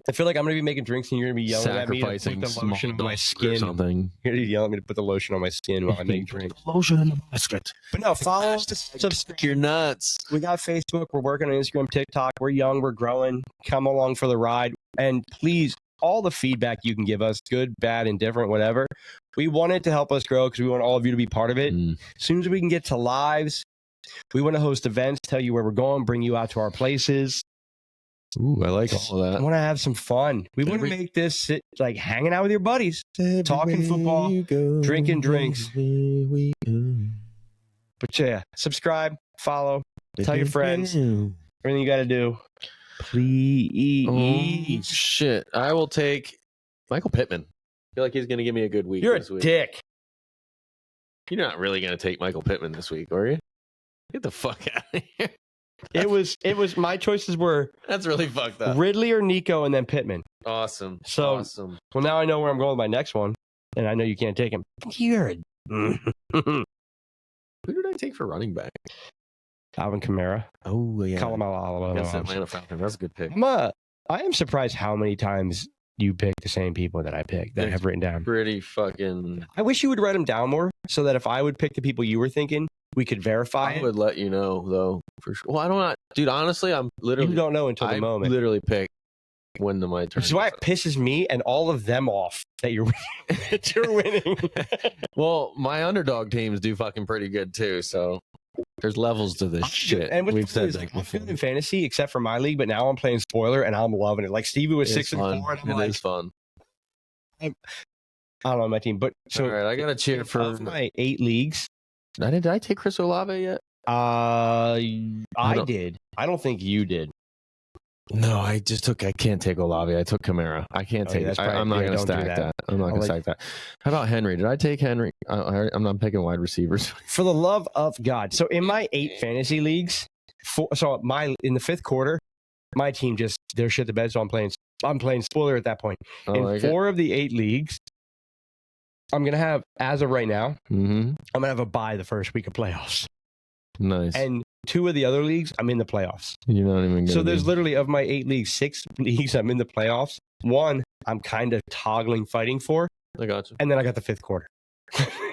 I feel like I'm going to be making drinks and you're going to be yelling at me to put the lotion on my skin. Something. You're going to be yelling at me to put the lotion on my skin while I make drinks. Lotion in the basket. But no, follow us. Subscribe. You're nuts. We got Facebook. We're working on Instagram, TikTok. We're young. We're growing. Come along for the ride. And please, all the feedback you can give us, good, bad, indifferent, whatever. We want it to help us grow because we want all of you to be part of it. As soon as we can get to lives, we want to host events, tell you where we're going, bring you out to our places. Ooh, I like all of that. I want to have some fun. We want to make this like hanging out with your buddies, talking football, drinking drinks. But yeah, subscribe, follow, tell your friends, everything you got to do. Please. Shit. I will take Michael Pittman. I feel like he's going to give me a good week You're this a week. dick. You're not really going to take Michael Pittman this week, are you? Get the fuck out of here. It was my choices were That's really fucked up. Ridley or Nico and then Pittman. Awesome. So, awesome. Well, now I know where I'm going with my next one, and I know you can't take him. You're Who did I take for running back? Alvin Kamara. Oh, yeah. That's Atlanta Falcons. That's a good pick. I am surprised how many times you pick the same people that I picked that I have written down. Pretty fucking. I wish you would write them down more so that if I would pick the people you were thinking, we could verify. I would let you know, though, for sure. Well, I don't know. Dude, honestly, I'm literally. You don't know until the moment. I literally pick when my turn. Which is why it pisses me and all of them off that you're that you're winning. Well, my underdog teams do fucking pretty good, too, so. There's levels to this shit. And we've said like, I'm good in fantasy except for my league, but now I'm playing spoiler and I'm loving it. Like Stevie was 6-4. And it is fun. I don't know my team, but so all right, I got to cheer for my 8 leagues. Did I take Chris Olave yet? I did. I don't think you did. No, I can't take Olave. I took Kamara. I can't take that. I'm not going to stack that. I'm not going to stack that. How about Henry? Did I take Henry? I'm not picking wide receivers. For the love of God. So in my 8 fantasy leagues, in the 5th quarter, my team they're shit the bed. So I'm playing spoiler at that point. In 4 of the 8 leagues, I'm going to have, as of right now, I'm going to have a bye the first week of playoffs. Nice. And 2 of the other leagues, I'm in the playoffs. You're not even So there's literally, of my 8 leagues, 6 leagues I'm in the playoffs. 1, I'm kind of fighting for. I got you. And then I got the 5th quarter.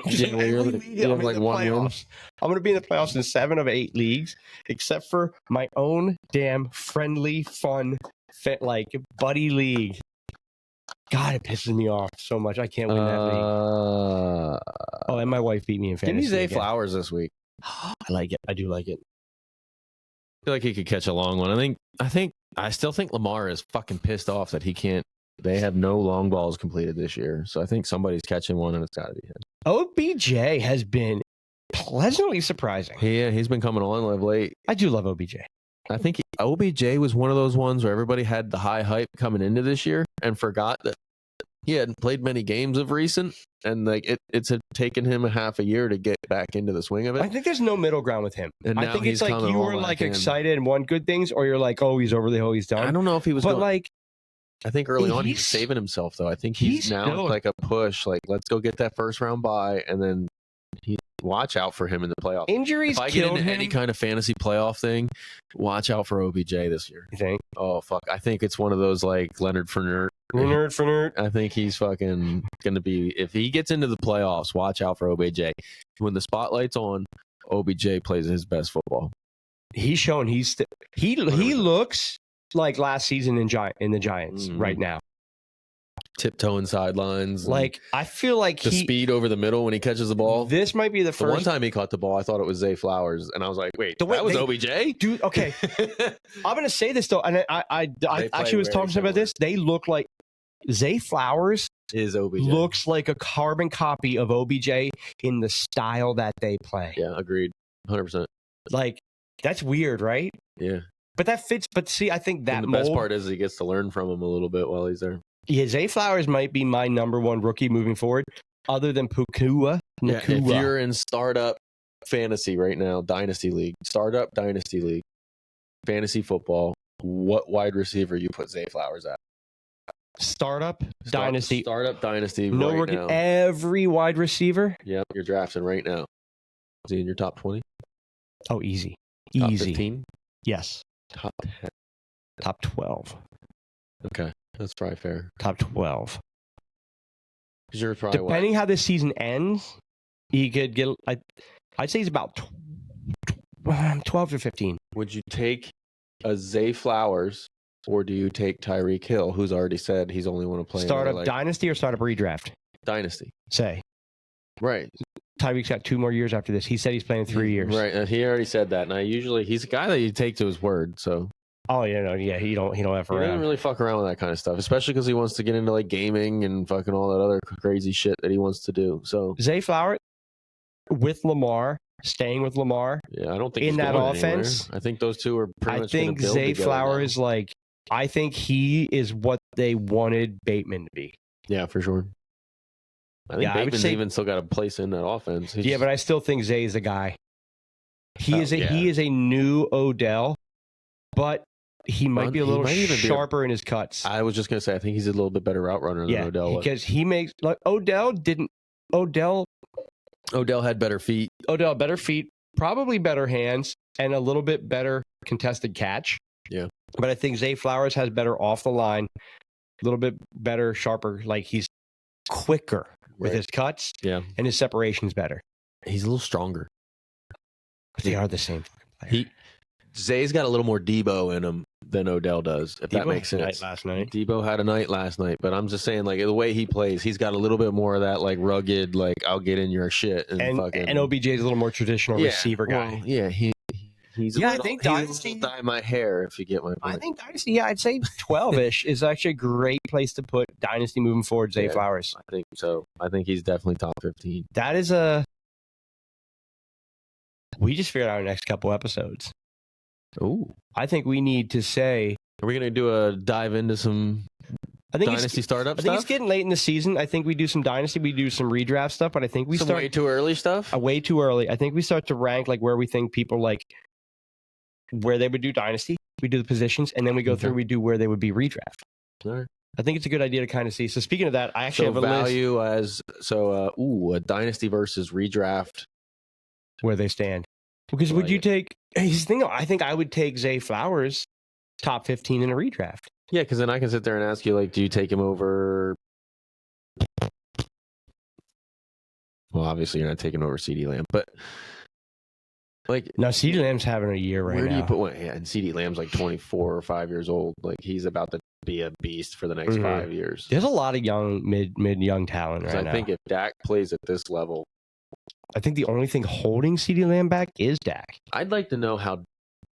You have like one win. I'm going to be in the playoffs in 7 of 8 leagues, except for my own damn friendly, fun, buddy league. God, it pisses me off so much. I can't win that league. Oh, and my wife beat me in fantasy. Give me Zay Flowers this week. I like it. I do like it. I feel like he could catch a long one. I still think Lamar is fucking pissed off that he can't. They have no long balls completed this year. So I think somebody's catching one and it's got to be him. OBJ has been pleasantly surprising. Yeah, he's been coming on of late. I do love OBJ. I think OBJ was one of those ones where everybody had the high hype coming into this year and forgot that he hadn't played many games of recent, and it's taken him a half a year to get back into the swing of it. I think there's no middle ground with him. And I think it's like you were excited and want good things, or you're like, oh, he's over the hill, he's done. I don't know if he was, but I think early on he was saving himself though. I think he's now like a push, like let's go get that first round bye, and then watch out for him in the playoffs. Injuries. If I get into any kind of fantasy playoff thing, watch out for OBJ this year. You think? Oh fuck! I think it's one of those like Leonard Fournette. I think he's fucking gonna be. If he gets into the playoffs, watch out for OBJ. When the spotlight's on, OBJ plays his best football. He's shown he looks like last season in the Giants right now. Tiptoeing sidelines. Like I feel like the speed over the middle when he catches the ball. This might be the first. One time he caught the ball, I thought it was Zay Flowers, and I was like, "Wait, that was OBJ, dude." Okay, I'm gonna say this though, and I actually was talking about this. They look like Zay Flowers is OBJ. Looks like a carbon copy of OBJ in the style that they play. Yeah, agreed, 100%. Like that's weird, right? Yeah, but that fits. But see, I think that the best part is he gets to learn from him a little bit while he's there. Yeah, Zay Flowers might be my number 1 rookie moving forward, other than Nakua. Yeah, if you're in startup fantasy right now, Dynasty League, fantasy football, what wide receiver you put Zay Flowers at? Dynasty. Startup Dynasty. No right rookie. Now. Every wide receiver. Yep, you're drafting right now. Is he in your top 20? Oh, easy. Top easy. 15? Yes. Top 10. Top 12. Okay. That's probably fair. Top 12. You're probably depending how this season ends, he could get. I'd say he's about 12 to 15. Would you take a Zay Flowers, or do you take Tyreek Hill, who's already said he's only want to play startup Dynasty or startup redraft? Dynasty. Say. Right. Tyreek's got 2 more years after this. He said he's playing 3 years. Right. And he already said that. And he's a guy that you take to his word. So. Oh, yeah, he don't F around. He doesn't really fuck around with that kind of stuff, especially because he wants to get into like gaming and fucking all that other crazy shit that he wants to do. So Zay Flowers with Lamar staying with Lamar. Yeah, I don't think in he's that going offense. anywhere. I think those two are pretty I much going think to build Zay together Flowers, now. I think he is what they wanted Bateman to be. Yeah, for sure. I think Bateman's even still got a place in that offense. But I still think Zay is the guy. He is a new Odell, but he might be a little sharper in his cuts. I was just going to say, I think he's a little bit better route runner than Odell was. Because he makes Odell had better feet. Odell better feet, probably better hands, and a little bit better contested catch. Yeah. But I think Zay Flowers has better off the line, a little bit better, sharper. He's quicker with his cuts. Yeah. And his separation's better. He's a little stronger. But they are the same player. Zay's got a little more Debo in him than Odell does, if that makes sense. Last night. Debo had a night last night, but I'm just saying, the way he plays, he's got a little bit more of that, rugged, I'll get in your shit. And OBJ is a 'OBJ's receiver guy. Well, he's I think Dynasty dye my hair, if you get my point. I think Dynasty, I'd say 12-ish is actually a great place to put Dynasty moving forward, Zay Flowers. I think so. I think he's definitely top 15. That is we just figured out our next couple episodes. Ooh. I think we need to say... Are we going to do a dive into some Dynasty startup stuff? I think it's getting late in the season. I think we do some Dynasty. We do some redraft stuff, but I think we start... way too early stuff? Way too early. I think we start to rank where we think people where they would do Dynasty. We do the positions, and then we go through, we do where they would be redraft. All right. I think it's a good idea to kind of see. So speaking of that, I actually have a value list. A Dynasty versus redraft. Where they stand. Because would you take... Here's the thing, though. I think I would take Zay Flowers top 15 in a redraft. Yeah, because then I can sit there and ask you, do you take him over... Well, obviously you're not taking over CeeDee Lamb, but... No, CeeDee Lamb's having a year right now. Where do you put one? Yeah, and CeeDee Lamb's 24 or 5 years old. He's about to be a beast for the next 5 years. There's a lot of young, young talent right now. I think if Dak plays at this level... I think the only thing holding CeeDee Lamb back is Dak. I'd like to know how,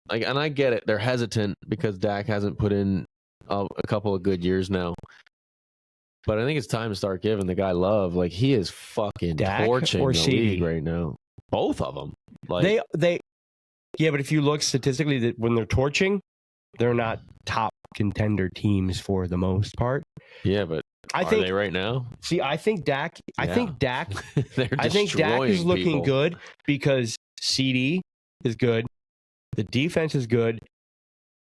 and I get it. They're hesitant because Dak hasn't put in a couple of good years now. But I think it's time to start giving the guy love. He is fucking torching the league right now. Both of them. Yeah, but if you look statistically, when they're torching, they're not top contender teams for the most part. Yeah, but are they right now? See, I think Dak. Yeah. I think Dak Dak is looking good because CD is good, the defense is good,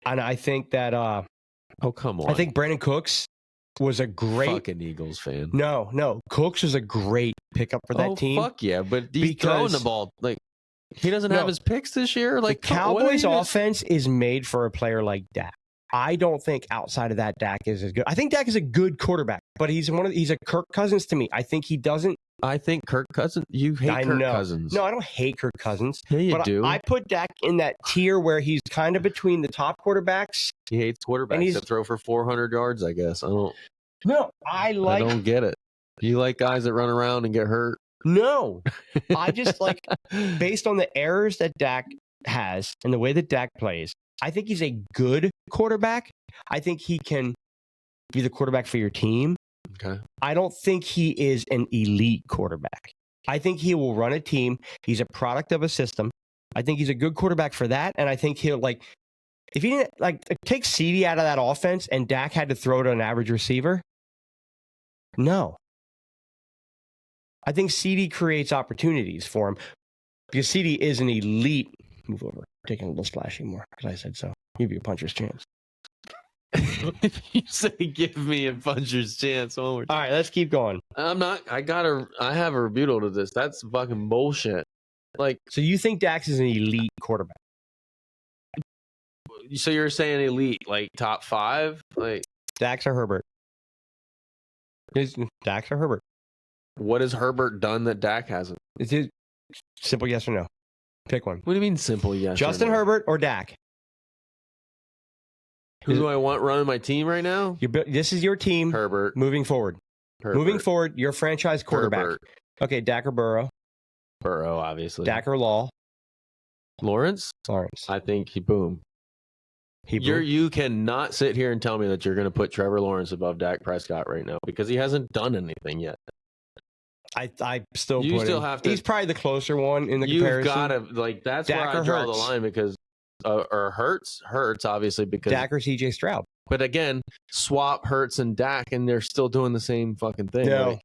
and I think that. Oh, come on! I think Brandon Cooks was a great fucking Eagles fan. No, Cooks was a great pickup for that team. Fuck yeah! But he's throwing the ball he doesn't have his picks this year. The Cowboys' offense is made for a player like Dak. I don't think outside of that Dak is as good. I think Dak is a good quarterback, but he's a Kirk Cousins to me. I think he doesn't. I think Kirk Cousins. You hate Kirk Cousins. No, I don't hate Kirk Cousins. Yeah, you do. I put Dak in that tier where he's kind of between the top quarterbacks. He hates quarterbacks that throw for 400 yards. I guess I don't. No, I don't get it. You like guys that run around and get hurt? No, I just based on the errors that Dak has and the way that Dak plays. I think he's a good quarterback. I think he can be the quarterback for your team. Okay. I don't think he is an elite quarterback. I think he will run a team. He's a product of a system. I think he's a good quarterback for that. And I think he'll if he didn't take CD out of that offense and Dak had to throw to an average receiver. No. I think CD creates opportunities for him because CD is an elite. Move over. Taking a little splashy more because I said so. Give you a puncher's chance. You say give me a puncher's chance. All right, let's keep going. I'm not. I have a rebuttal to this. That's fucking bullshit. So you think Dax is an elite quarterback? So you're saying elite, top 5, Dax or Herbert? Dax or Herbert? What has Herbert done that Dak hasn't? It's a simple yes or no. Pick one. What do you mean simple yes? Justin Herbert or Dak? Who do I want running my team right now? This is your team. Herbert. Moving forward. Herbert. Moving forward, your franchise quarterback. Herbert. Okay, Dak or Burrow? Burrow, obviously. Dak or Law? Lawrence? I think boom. You cannot sit here and tell me that you're going to put Trevor Lawrence above Dak Prescott right now because he hasn't done anything yet. I still You put still him. have to. He's probably the closer one in the You've comparison. got to like. That's Dak where or I draw the Hurts? line because or Hurts obviously because. Dak or CJ Stroud. But again, swap Hurts and Dak, and they're still doing the same fucking thing. No. Right?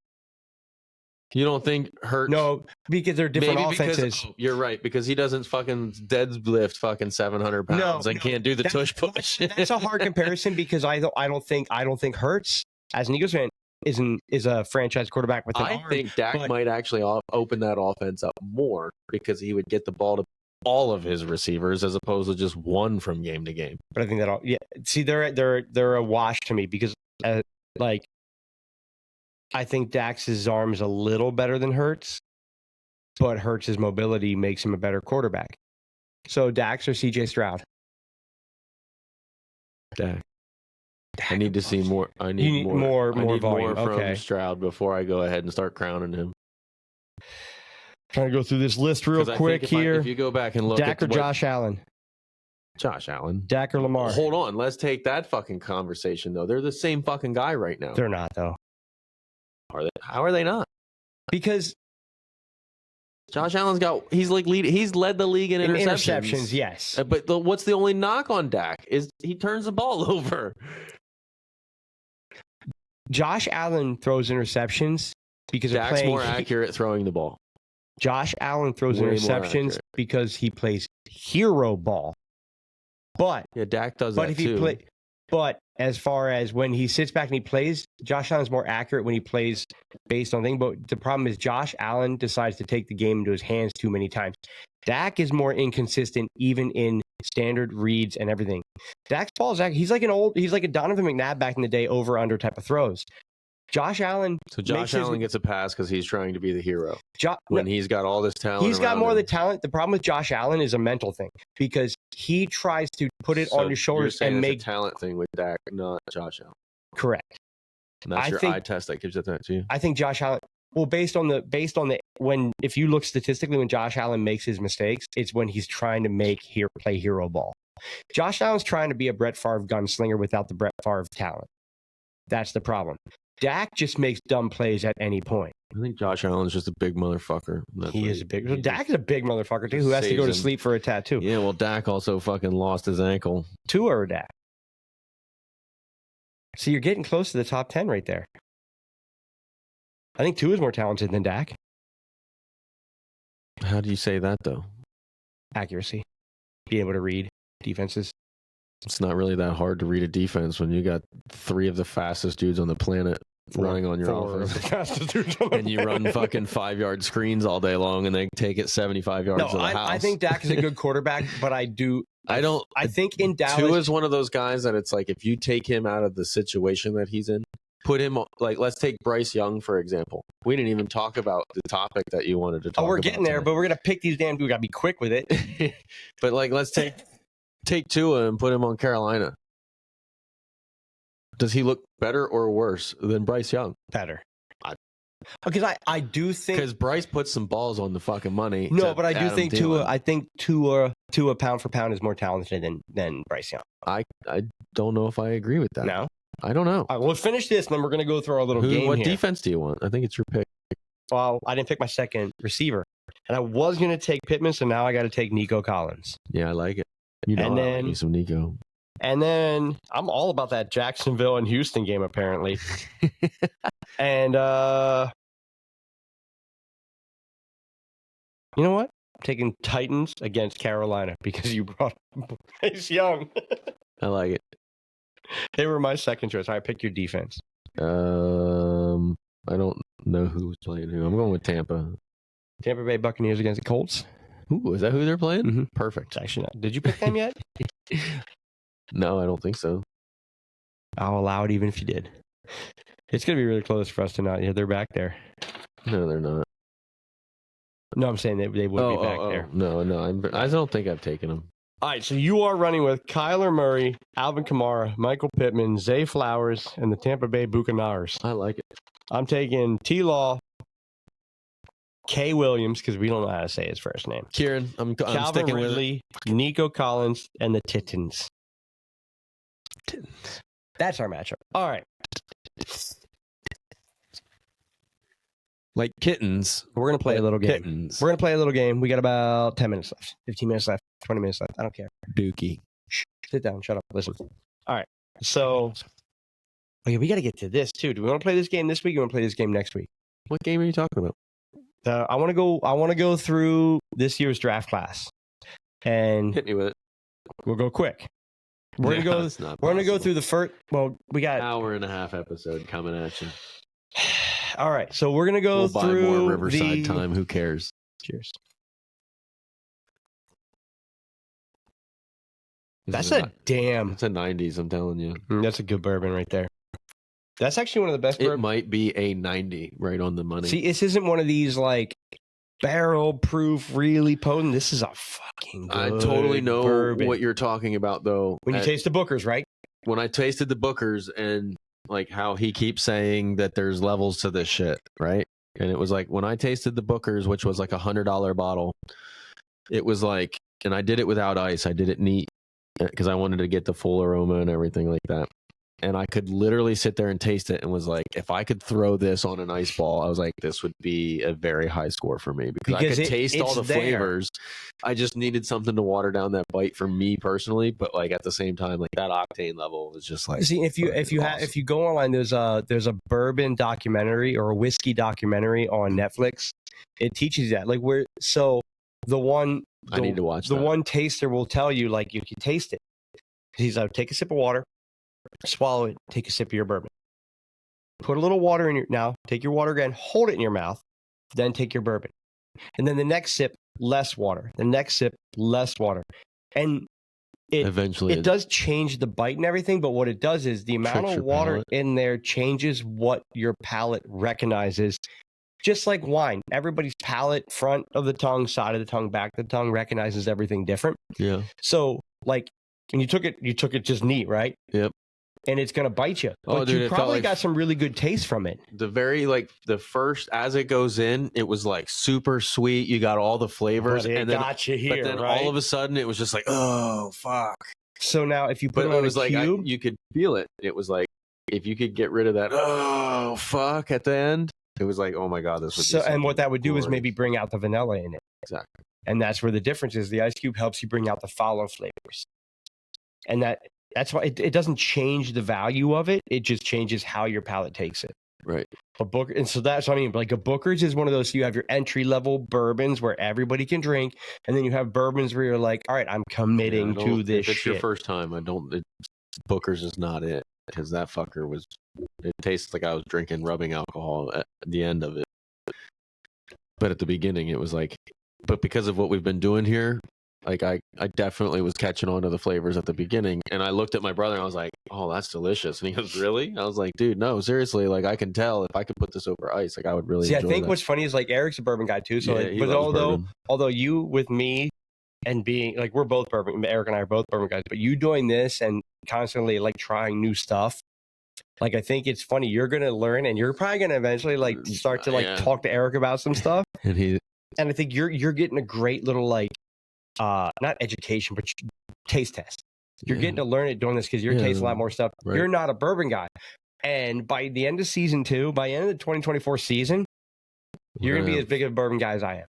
You don't think Hurts? No, because they're different Maybe offenses. Because, you're right, because he doesn't fucking deadlift fucking 700 pounds and can't do the tush push. That's a hard comparison because I don't think Hurts as an Eagles fan is a franchise quarterback with an arm. I think Dak might actually open that offense up more because he would get the ball to all of his receivers as opposed to just one from game to game. But I think see, they're a wash to me because like. I think Dak's arm is a little better than Hurts, but Hurts' mobility makes him a better quarterback. So Dax or CJ Stroud? Dak. I need to see more. I need more volume from Stroud before I go ahead and start crowning him. Trying to go through this list real quick here. If you go back and look Dak or Josh Allen? Josh Allen. Dak or Lamar? Hold on. Let's take that fucking conversation, though. They're the same fucking guy right now. They're not, though. Are they? How are they not? Because Josh Allen's he's led the league in interceptions. Yes. But what's the only knock on Dak is he turns the ball over. Josh Allen throws interceptions because Dak's more accurate throwing the ball. Josh Allen throws interceptions because he plays hero ball. But yeah, Dak does that too. But as far as when he sits back and he plays, Josh Allen's more accurate when he plays based on things. But the problem is Josh Allen decides to take the game into his hands too many times. Dak is more inconsistent even in standard reads and everything. Dak's ball is he's like a Donovan McNabb back in the day over under type of throws. Josh Allen. So Josh Allen gets a pass because he's trying to be the hero. He's got all this talent. He's got more of the talent. The problem with Josh Allen is a mental thing because he tries to put it on his shoulders and make a talent thing with Dak, not Josh Allen. Correct. And that's your eye test that gives it that to you. I think Josh Allen. Well, based on if you look statistically, when Josh Allen makes his mistakes, it's when he's trying to play hero ball. Josh Allen's trying to be a Brett Favre gunslinger without the Brett Favre talent. That's the problem. Dak just makes dumb plays at any point. I think Josh Allen's just a big motherfucker. Dak is a big motherfucker too, who has to go to sleep for a tattoo. Yeah, well, Dak also fucking lost his ankle. Tua or Dak? So you're getting close to the top 10 right there. I think Tua is more talented than Dak. How do you say that though? Accuracy, being able to read defenses. It's not really that hard to read a defense when you got three of the fastest dudes on the planet running on your offense. And you run fucking 5-yard screens all day long and they take it 75 yards to the house. I think Dak is a good quarterback, but I think in Dallas, Tua is one of those guys that it's like if you take him out of the situation that he's in, put him like let's take Bryce Young for example. We didn't even talk about the topic that you wanted to talk about. Oh, we're getting there, but we're gonna pick these damn dudes. We gotta be quick with it. But like let's take Tua and put him on Carolina. Does he look better or worse than Bryce Young? Better. Because I do think because Bryce puts some balls on the fucking money. No, but I do think Tua. I think Tua pound for pound is more talented than Bryce Young. I don't know if I agree with that. No, I don't know. All right, well, let's finish this, and then we're gonna go through our little game. What here. Defense do you want? I think it's your pick. Well, I didn't pick my second receiver, and I was gonna take Pittman, so now I got to take Nico Collins. Yeah, I like it. You know, I like me some Nico. And then I'm all about that Jacksonville and Houston game, apparently. And you know what? I'm taking Titans against Carolina because you brought Bryce Young. I like it. They were my second choice. I picked your defense. I don't know who's playing who. I'm going with Tampa. Tampa Bay Buccaneers against the Colts. Ooh, is that who they're playing? Mm-hmm. Perfect. Actually, not. Did you pick them yet? No, I don't think so. I'll allow it even if you did. It's going to be really close for us to not. Yeah, they're back there. No, they're not. No, I'm saying they would be back there. No. I don't think I've taken them. All right, so you are running with Kyler Murray, Alvin Kamara, Michael Pittman, Zay Flowers, and the Tampa Bay Buccaneers. I like it. I'm taking T-Law, K. Williams, because we don't know how to say his first name. Kieran, I'm Calvin sticking Ridley, with it. Nico Collins, and the Titans. That's our matchup. All right. Like kittens. We're going to play a little game. Kittens. We're going to play a little game. We got about 10 minutes left, 15 minutes left, 20 minutes left. I don't care. Dookie. Shh, sit down. Shut up. Listen. All right. So, okay, we got to get to this too. Do we want to play this game this week or want to play this game next week? What game are you talking about? I want to go through this year's draft class. And hit me with it. We'll go quick. We're gonna go through the first. Well, we got hour and a half episode coming at you. All right, so we're gonna go through buy more Riverside time. Who cares? Cheers. That's a damn. It's a 90s. I'm telling you. That's a good bourbon right there. That's actually one of the best. It might be a 90 right on the money. See, this isn't one of these like barrel proof, really potent. This is a fucking good I totally know bourbon. what you're talking about, though. When you taste the Booker's, right? When I tasted the Booker's and like how he keeps saying that there's levels to this shit, right? And it was like when I tasted the Booker's, which was like $100 bottle, it was like, and I did it without ice. I did it neat because I wanted to get the full aroma and everything like that. And I could literally sit there and taste it and was like, if I could throw this on an ice ball, I was like, this would be a very high score for me because I could taste all the flavors. I just needed something to water down that bite for me personally. But like at the same time, like that octane level was just like. See, if you go online, there's a bourbon documentary or a whiskey documentary on Netflix. It teaches that like I need to watch the one taster will tell you like you can taste it. He's like, take a sip of water. Swallow it, take a sip of your bourbon. Put a little water in take your water again, hold it in your mouth, then take your bourbon. And then the next sip, less water. The next sip, less water. And it does change the bite and everything, but what it does is the amount of water in there changes what your palate recognizes. Just like wine, everybody's palate, front of the tongue, side of the tongue, back of the tongue, recognizes everything different. Yeah. So like when you took it just neat, right? Yep. And it's going to bite you. Oh, but dude, you probably got some really good taste from it. The first, as it goes in, it was like super sweet. You got all the flavors. But got you here, but then right? all of a sudden it was just like, oh, fuck. So now if you put it on a cube. You could feel it. It was like, if you could get rid of that, oh, fuck, at the end, it was like, oh my God, this would be and what that would do is maybe bring out the vanilla in it. Exactly. And that's where the difference is. The ice cube helps you bring out the follow flavors. And that's why it doesn't change the value of it. It just changes how your palate takes it. Right. And so that's what I mean. Like a Booker's is one of those, you have your entry level bourbons where everybody can drink. And then you have bourbons where you're like, all right, I'm committing to this shit. If it's your first time, Booker's is not it. Because that fucker it tastes like I was drinking rubbing alcohol at the end of it. But at the beginning, it was like, but because of what we've been doing here, like I definitely was catching on to the flavors at the beginning. And I looked at my brother and I was like, oh, that's delicious. And he goes, really? I was like, dude, no, seriously. Like I can tell if I could put this over ice, like I would really enjoy I think that. what's funny is like Eric's a bourbon guy too. So yeah, but although you with me and being like, we're both bourbon, Eric and I are both bourbon guys, but you doing this and constantly like trying new stuff. Like, I think it's funny. You're going to learn and you're probably going to eventually like start to like talk to Eric about some stuff. And I think you're getting a great little like, not education, but taste test. You're getting to learn it doing this because you're tasting a lot more stuff. Right. You're not a bourbon guy. And by the end of season 2, by the end of the 2024 season, you're going to be as big of a bourbon guy as I am.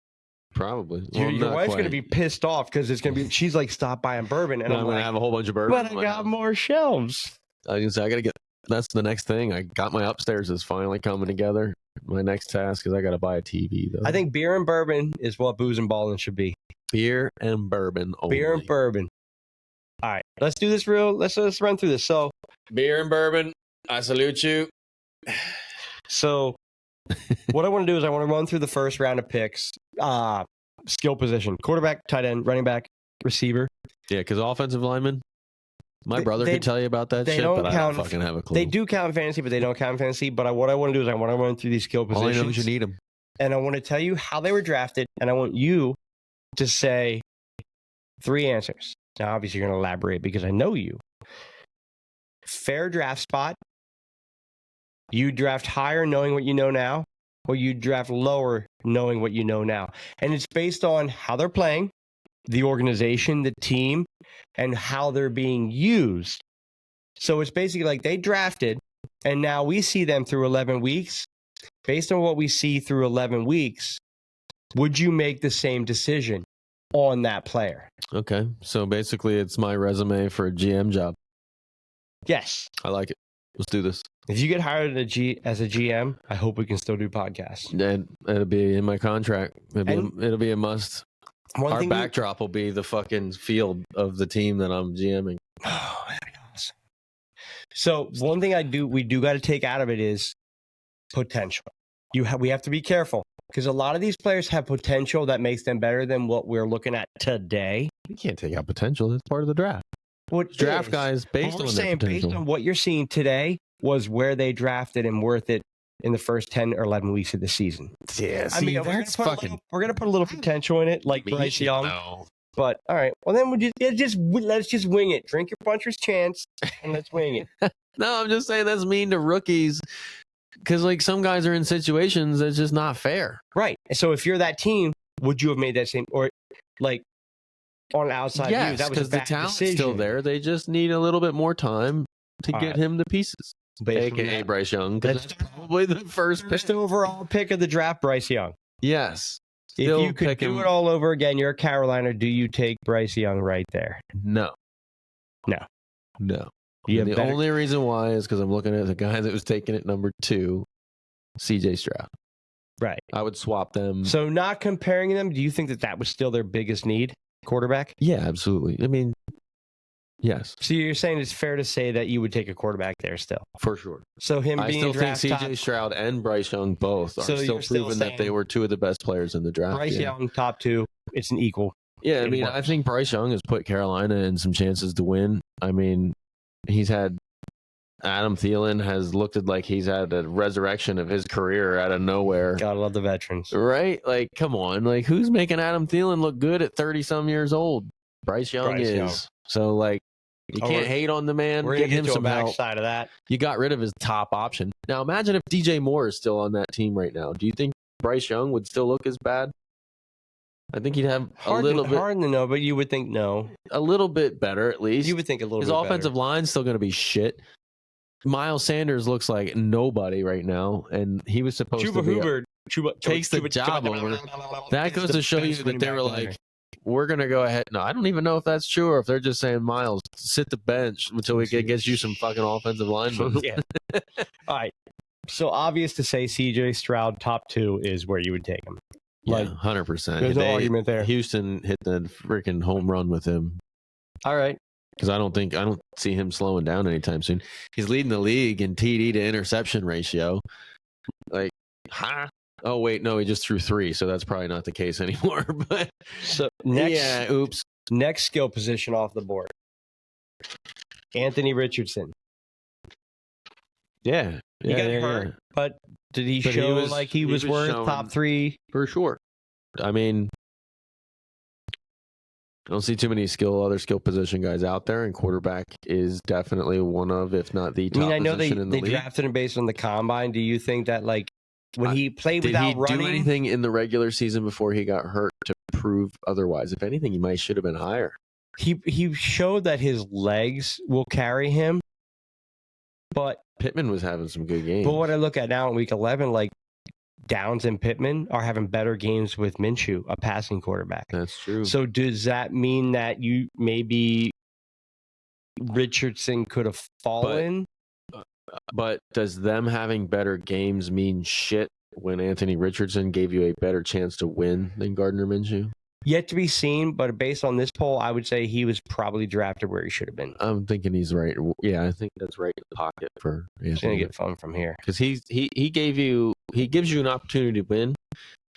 Probably. Well, your wife's going to be pissed off because it's going to be, she's like, stop buying bourbon. And I'm going to have a whole bunch of bourbon. But I got more shelves. I got to get, that's the next thing. I got my upstairs is finally coming together. My next task is I got to buy a TV though. I think beer and bourbon is what booze and balling should be. Beer and bourbon only. Beer and bourbon. All right, let's do this let's run through this. So, beer and bourbon, I salute you. So, what I want to do is I want to run through the first round of picks. Skill position: quarterback, tight end, running back, receiver. Yeah, because offensive lineman. My brother could tell you about that shit, but I don't fucking have a clue. They do count in fantasy, but they don't count in fantasy. But what I want to do is I want to run through these skill positions. All I know is you need them. And I want to tell you how they were drafted, and I want you to say 3 answers. Now, obviously, you're going to elaborate because I know you. Fair draft spot. You draft higher knowing what you know now, or you draft lower knowing what you know now. And it's based on how they're playing, the organization, the team, and how they're being used. So it's basically like they drafted, and now we see them through 11 weeks, based on what we see through 11 weeks, would you make the same decision on that player? Okay. So basically, it's my resume for a GM job. Yes. I like it. Let's do this. If you get hired as a GM, I hope we can still do podcasts. And it'll be in my contract. It'll be a must. Our backdrop will be the fucking field of the team that I'm GMing. Oh, that'd be awesome. So one thing we do got to take out of it is potential. We have to be careful because a lot of these players have potential that makes them better than what we're looking at today. You can't take out potential. That's part of the draft. What draft guys based on their potential. Based on what you're seeing today was where they drafted and worth it in the first 10 or 11 weeks of the season. Yeah, I mean, we're gonna put a little potential in it, like Bryce Young. No. But all right, well then let's just wing it. Drink your puncher's chance and let's wing it. No, I'm just saying that's mean to rookies because like some guys are in situations that's just not fair. Right. So if you're that team, would you have made that same or like on outside view? Yes, That was because the talent's still there. They just need a little bit more time to get him to pieces. AKA Bryce Young. That's probably the first overall pick of the draft, Bryce Young. Yes. If you could do it all over again, you're a Carolina. Do you take Bryce Young right there? No. The only reason why is because I'm looking at the guy that was taking it number 2, CJ Stroud. Right. I would swap them. So not comparing them, do you think that was still their biggest need, quarterback? Yeah, absolutely. I mean, yes. So you're saying it's fair to say that you would take a quarterback there still? For sure. So I still think CJ Stroud and Bryce Young both are still proven that they were two of the best players in the draft. Bryce Young, top 2. It's an equal. Yeah, I mean, I think Bryce Young has put Carolina in some chances to win. I mean, he's had Adam Thielen has looked like he's had a resurrection of his career out of nowhere. Gotta love the veterans. Right? Like, come on. Like, who's making Adam Thielen look good at 30-some years old? Bryce Young is. So, like, you can't hate on the man. We're going to get to a backside of that. You got rid of his top option. Now, imagine if DJ Moore is still on that team right now. Do you think Bryce Young would still look as bad? I think he'd have hard to know, but you would think no. A little bit better, at least. You would think a little bit better. His offensive line's still going to be shit. Miles Sanders looks like nobody right now, and he was supposed to be takes the job over. That goes to show you that they were like, we're going to go ahead. No, I don't even know if that's true or if they're just saying, Miles, sit the bench until we get you some fucking offensive linemen. Yeah. All right. So obvious to say CJ Stroud top 2 is where you would take him. Like 100%. There's no argument there. Houston hit the freaking home run with him. All right. Because I don't see him slowing down anytime soon. He's leading the league in TD to interception ratio. Like, oh wait, no, he just threw 3, so that's probably not the case anymore. But so next skill position off the board. Anthony Richardson. Yeah. He got hurt, but did he show like he was worth top 3? For sure. I mean, I don't see too many other skill position guys out there, and quarterback is definitely one of, if not the top position in the league. They drafted him based on the combine. Do you think that, like, when he played without running... Did he do anything in the regular season before he got hurt to prove otherwise? If anything, he should have been higher. He showed that his legs will carry him, but... Pittman was having some good games. But what I look at now in week 11, like, Downs and Pittman are having better games with Minshew, a passing quarterback. That's true. So does that mean that you maybe Richardson could have fallen? But does them having better games mean shit when Anthony Richardson gave you a better chance to win than Gardner Minshew? Yet to be seen, but based on this poll, I would say he was probably drafted where he should have been. I'm thinking he's right. Yeah, I think that's right in the pocket for Anthony. He's going to get fun from here. Because he gives you an opportunity to win,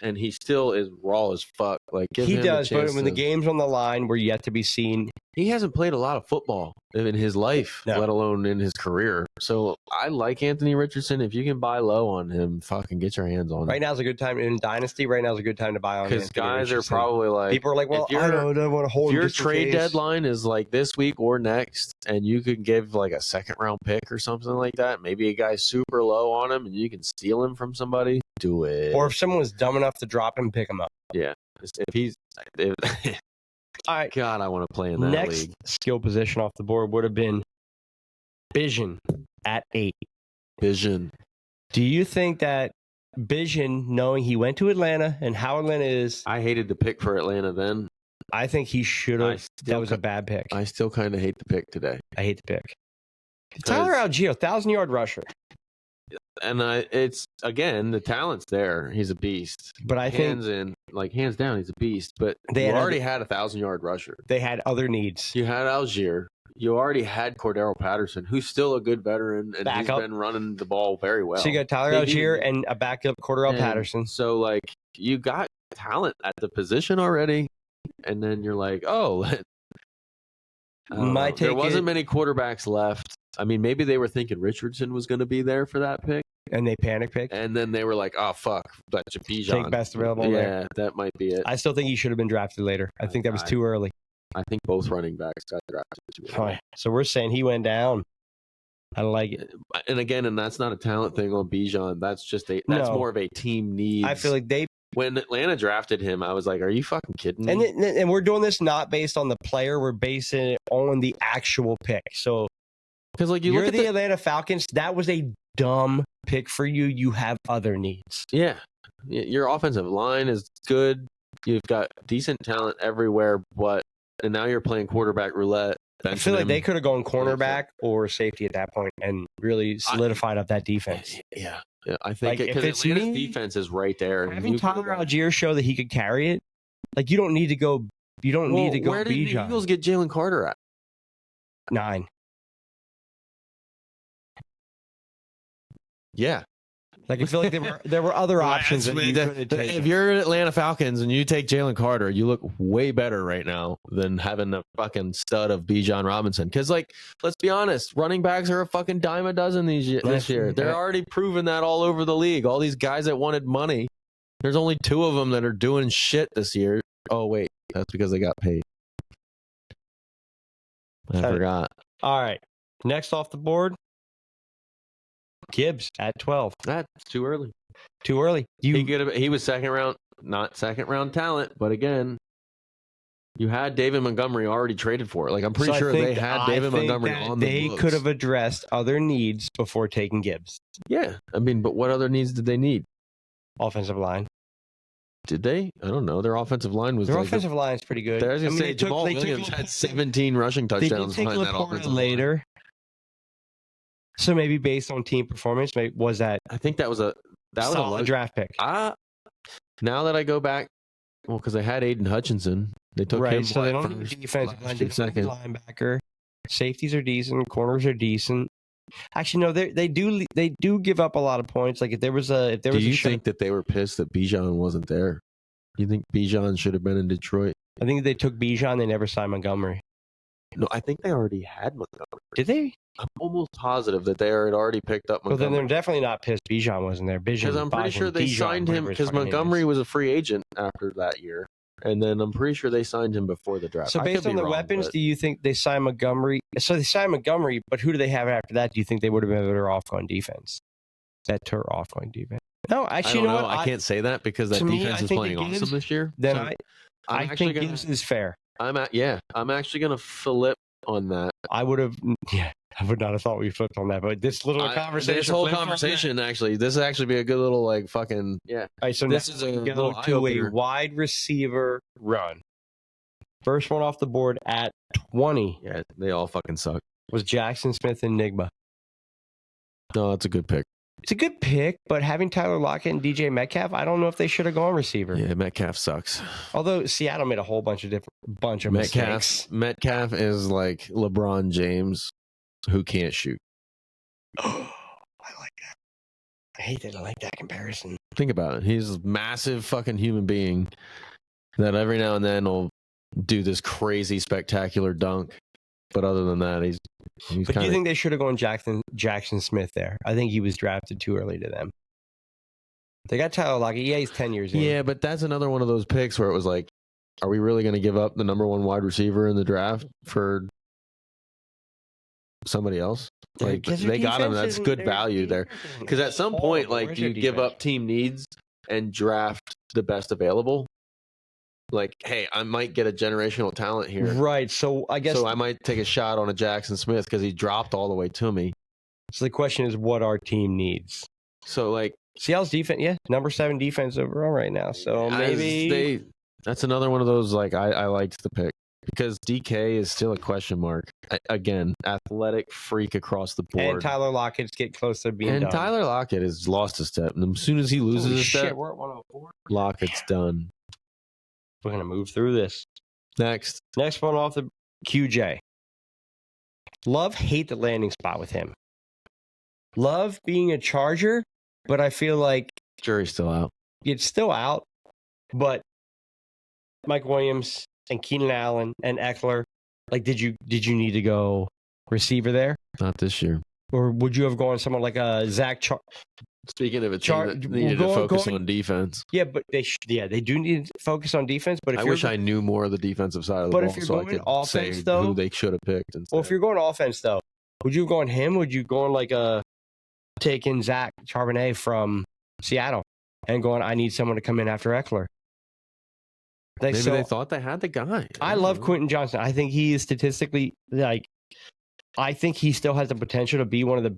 and he still is raw as fuck. Like he does, but when the game's on the line, we're yet to be seen. He hasn't played a lot of football in his life, let alone in his career. So I like Anthony Richardson. If you can buy low on him, fucking get your hands on him. Right now's a good time in Dynasty. Right now's a good time to buy on him. Because guys are probably like, people are like, well, I don't want to hold. If your trade deadline is like this week or next, and you could give like a 2nd round pick or something like that, maybe a guy's super low on him, and you can steal him from somebody. Do it. Or if someone was dumb enough to drop him, pick him up. Yeah. All right. God, I want to play in that league. Next skill position off the board would have been Vision at 8. Vision. Do you think that Bijan, knowing he went to Atlanta and how Atlanta is, I hated the pick for Atlanta then. I think he should have. That was a bad pick. I still kind of hate the pick today. I hate the pick. Tyler Algier, 1,000-yard rusher. And it's, again, the talent's there. He's a beast. But I think hands down, he's a beast. But they already had a 1,000-yard rusher. They had other needs. You had Algier. You already had Cordero Patterson, who's still a good veteran, and he's been running the ball very well. So you got Tyler Algier and a backup Cordero Patterson. So, like, you got talent at the position already, and then you're like, oh, there wasn't many quarterbacks left. I mean, maybe they were thinking Richardson was going to be there for that pick. And they panic picked. And then they were like, oh, fuck, that's a Bijan. Take best available. Yeah, that might be it. I still think he should have been drafted later. I think that was too early. I think both running backs got drafted too early. So we're saying he went down. I don't like it. And again, that's not a talent thing on Bijan. That's just more of a team need. I feel like when Atlanta drafted him, I was like, are you fucking kidding me? And we're doing this not based on the player. We're basing it on the actual pick. So because like you're the Atlanta Falcons, that was a dumb pick for you. You have other needs. Yeah. Your offensive line is good. You've got decent talent everywhere, and now you're playing quarterback roulette. I feel like they could have gone cornerback or safety at that point and really solidified up that defense. Yeah. I think because Atlanta's defense is right there. Having Tyler Algier show that he could carry it, like you don't need to go. You don't need to go. Where did the Eagles get Jalen Carter at? 9. Yeah. Like I feel like there were other options that you could have taken. If you're Atlanta Falcons and you take Jalen Carter, you look way better right now than having the fucking stud of Bijan Robinson. Because, like, let's be honest, running backs are a fucking dime a dozen this year. They're already proving that all over the league. All these guys that wanted money, there's only 2 of them that are doing shit this year. Oh, wait, that's because they got paid. I forgot. All right, next off the board. Gibbs at 12. That's too early. Too early. He was second round, not second round talent, but again, you had David Montgomery already traded for it. Like I'm pretty sure they had David Montgomery on the books. They could have addressed other needs before taking Gibbs. Yeah, I mean, but what other needs did they need? Offensive line. Did they? I don't know. Their offensive line was. Their offensive line is pretty good. I was going to say Jamal Williams had 17 rushing touchdowns behind that offensive later. So maybe based on team performance, was that? I think that was a draft pick. Now that I go back, well, because they had Aiden Hutchinson, they took him. So they don't have a defensive linebacker. Safeties are decent. Corners are decent. Actually, no, they do give up a lot of points. Like if there was a do you think that they were pissed that Bijan wasn't there? You think Bijan should have been in Detroit? I think they took Bijan. They never signed Montgomery. No, I think they already had Montgomery. Did they? I'm almost positive that they had already picked up Montgomery. Well, then they're definitely not pissed Bijan wasn't there. Because I'm pretty sure they signed him because Montgomery was a free agent after that year. And then I'm pretty sure they signed him before the draft. So based on the weapons, do you think they signed Montgomery? So they signed Montgomery, but who do they have after that? Do you think they would have been better off on defense? Better off on defense? No, actually, you know what? I can't say that because that defense is playing awesome this year. Then I think Gibbs is fair. I'm actually going to flip on that. I would not have thought we flipped on that, but this conversation, actually, this would actually be a good little like fucking yeah. All right, so this is a wide receiver run. First one off the board at 20. Yeah, they all fucking suck. Was Jackson Smith Enigma? No, that's a good pick. It's a good pick, but having Tyler Lockett and DJ Metcalf, I don't know if they should have gone receiver. Yeah, Metcalf sucks. Although Seattle made a whole bunch of mistakes. Metcalf is like LeBron James who can't shoot. I like that. I hate that. I like that comparison. Think about it. He's a massive fucking human being that every now and then will do this crazy spectacular dunk. But other than that, he's But do you think they should have gone Jackson Smith there? I think he was drafted too early to them. They got Tyler Lockett. Yeah, he's 10 years in. Yeah, but that's another one of those picks where it was like, are we really going to give up the number 1 wide receiver in the draft for somebody else? Like they got him. That's good value there. Because at some point, like you give up team needs and draft the best available. Like, hey, I might get a generational talent here. Right. So I guess. So I might take a shot on a Jackson Smith because he dropped all the way to me. So the question is what our team needs. So like Seattle's defense, number 7 defense overall right now. So maybe that's another one of those like I liked the pick because DK is still a question mark. Again, athletic freak across the board. And Tyler Lockett's getting close to being and done. Tyler Lockett has lost a step. And as soon as he loses Holy a step, shit, we're at 104. Lockett's done. We're gonna move through this. Next one off the QJ. Hate the landing spot with him. Love being a Charger, but I feel like jury's still out. it's still out. But Mike Williams and Keenan Allen and Eckler, like, did you need to go receiver there, Not this year. or would you have gone someone like a Zach? Speaking of a team that needed to focus on defense. Yeah, but they do need to focus on defense. But if I wish I knew more of the defensive side of the ball if you're so I going could offense, say though, who they should have picked. Instead. well, if you're going offense, though, would you have gone him? Would you go on like taking Zach Charbonnet from Seattle and going, I need someone to come in after Eckler? Maybe they thought they had the guy. I love Quentin Johnson. I think he is statistically, I think he still has the potential to be one of the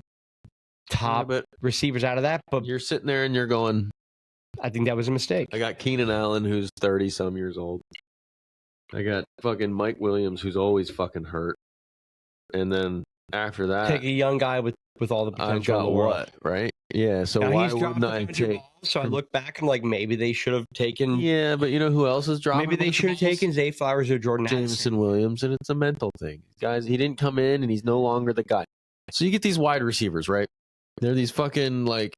top receivers out of that. But you're sitting there and you're going, I think that was a mistake. I got Keenan Allen, who's 30-some years old. I got fucking Mike Williams, who's always fucking hurt. And then after that, take a young guy with all the potential I've got in the world. what, right? Yeah, so now why wouldn't I take... So I look back and like, maybe they should have taken... Yeah, but you know who else is dropping? Maybe they should have taken Zay Flowers or Jordan Jameson Williams, and it's a mental thing. Guys, he didn't come in, and he's no longer the guy. So you get these wide receivers, right? They're these fucking, like,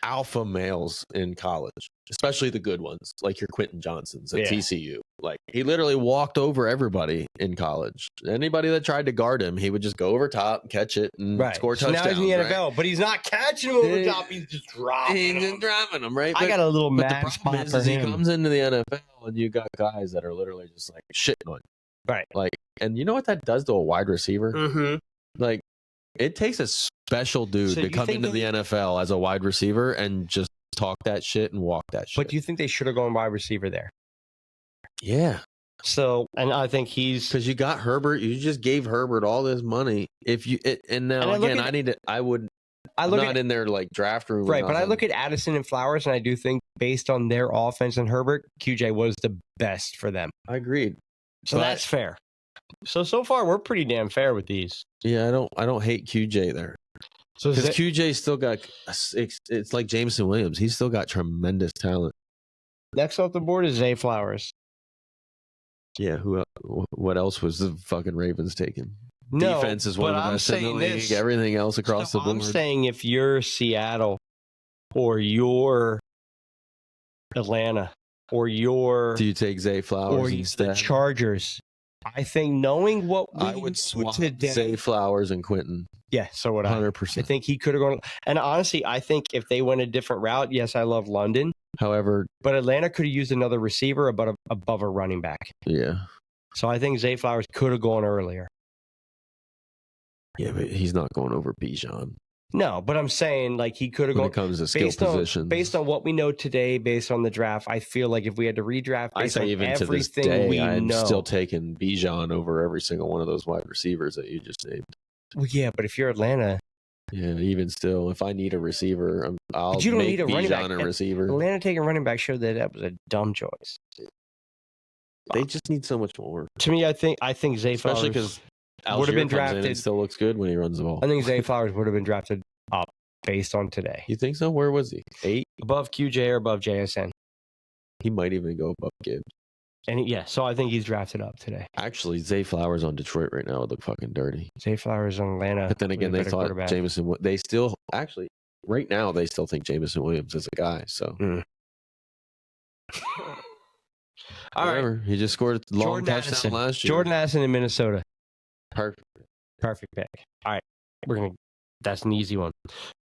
alpha males in college, especially the good ones, like your Quentin Johnsons at TCU. Like, he literally walked over everybody in college. Anybody that tried to guard him, he would just go over top, catch it, and score touchdowns. Now he's in the NFL, but he's not catching him over top. He's just dropping them, right? I got a little mad spot for him. He comes into the NFL, and you got guys that are literally just, like, shitting on you. Right. Like, and you know what that does to a wide receiver? Mm-hmm. Like, it takes a special dude to come into the NFL as a wide receiver and just talk that shit and walk that shit. But do you think they should have gone wide receiver there? Yeah. So, and I think because you got Herbert, you just gave Herbert all this money. I'm not in their like draft room, right? But I look at Addison and Flowers, and I do think based on their offense and Herbert, QJ was the best for them. I agreed. So that's fair. So far we're pretty damn fair with these. Yeah, I don't hate QJ there. So because QJ still got it's like Jameson Williams. He's still got tremendous talent. Next off the board is Zay Flowers. Yeah, what else was the fucking Ravens taking? No, defense is one of the best in the league. Everything else across the board. I'm saying if you're Seattle or you're Atlanta or you're... Do you take Zay Flowers or instead? The Chargers. I think knowing what I would swap Zay Flowers and Quentin. Yeah, so would I. 100%. I think he could have gone. And honestly, I think if they went a different route, yes, I love London. However, but Atlanta could have used another receiver above a running back. Yeah. So I think Zay Flowers could have gone earlier. Yeah, but he's not going over Bijan. No, but I'm saying like he could have gone. When it comes to skill positions. Based on what we know today, based on the draft, I feel like if we had to redraft, based on even to this day, I'm still taking Bijan over every single one of those wide receivers that you just named. Well, yeah, but if you're Atlanta, yeah, even still, if I need a receiver, I'll make need a Bijan a receiver. Atlanta taking running back showed that was a dumb choice. They just need so much more. To me, I think Zay Flowers, especially because would have been drafted. And still looks good when he runs the ball. I think Zay Flowers would have been drafted up based on today. You think so? Where was he? 8? Above QJ or above JSN? He might even go above Gibbs. And so I think he's drafted up today. Actually, Zay Flowers on Detroit right now would look fucking dirty. Zay Flowers on Atlanta. But then again, they thought Jameson. They still actually right now they still think Jameson Williams is a guy. So. All right. He just scored a long touchdown last year. Jordan Addison in Minnesota. Perfect pick. All right. That's an easy one.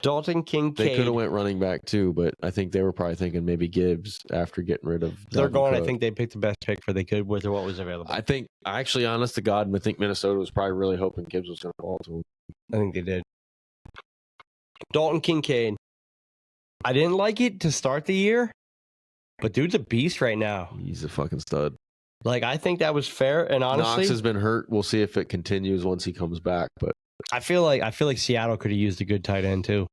Dalton Kincaid. They could have went running back too, but I think they were probably thinking maybe Gibbs after getting rid of. They're going. I think they picked the best pick for they could with what was available. I think, actually, honest to God, I think Minnesota was probably really hoping Gibbs was going to fall to him. I think they did. Dalton Kincaid. I didn't like it to start the year, but dude's a beast right now. He's a fucking stud. Like, I think that was fair, and honestly, Knox has been hurt. We'll see if it continues once he comes back, but. I feel like Seattle could have used a good tight end too.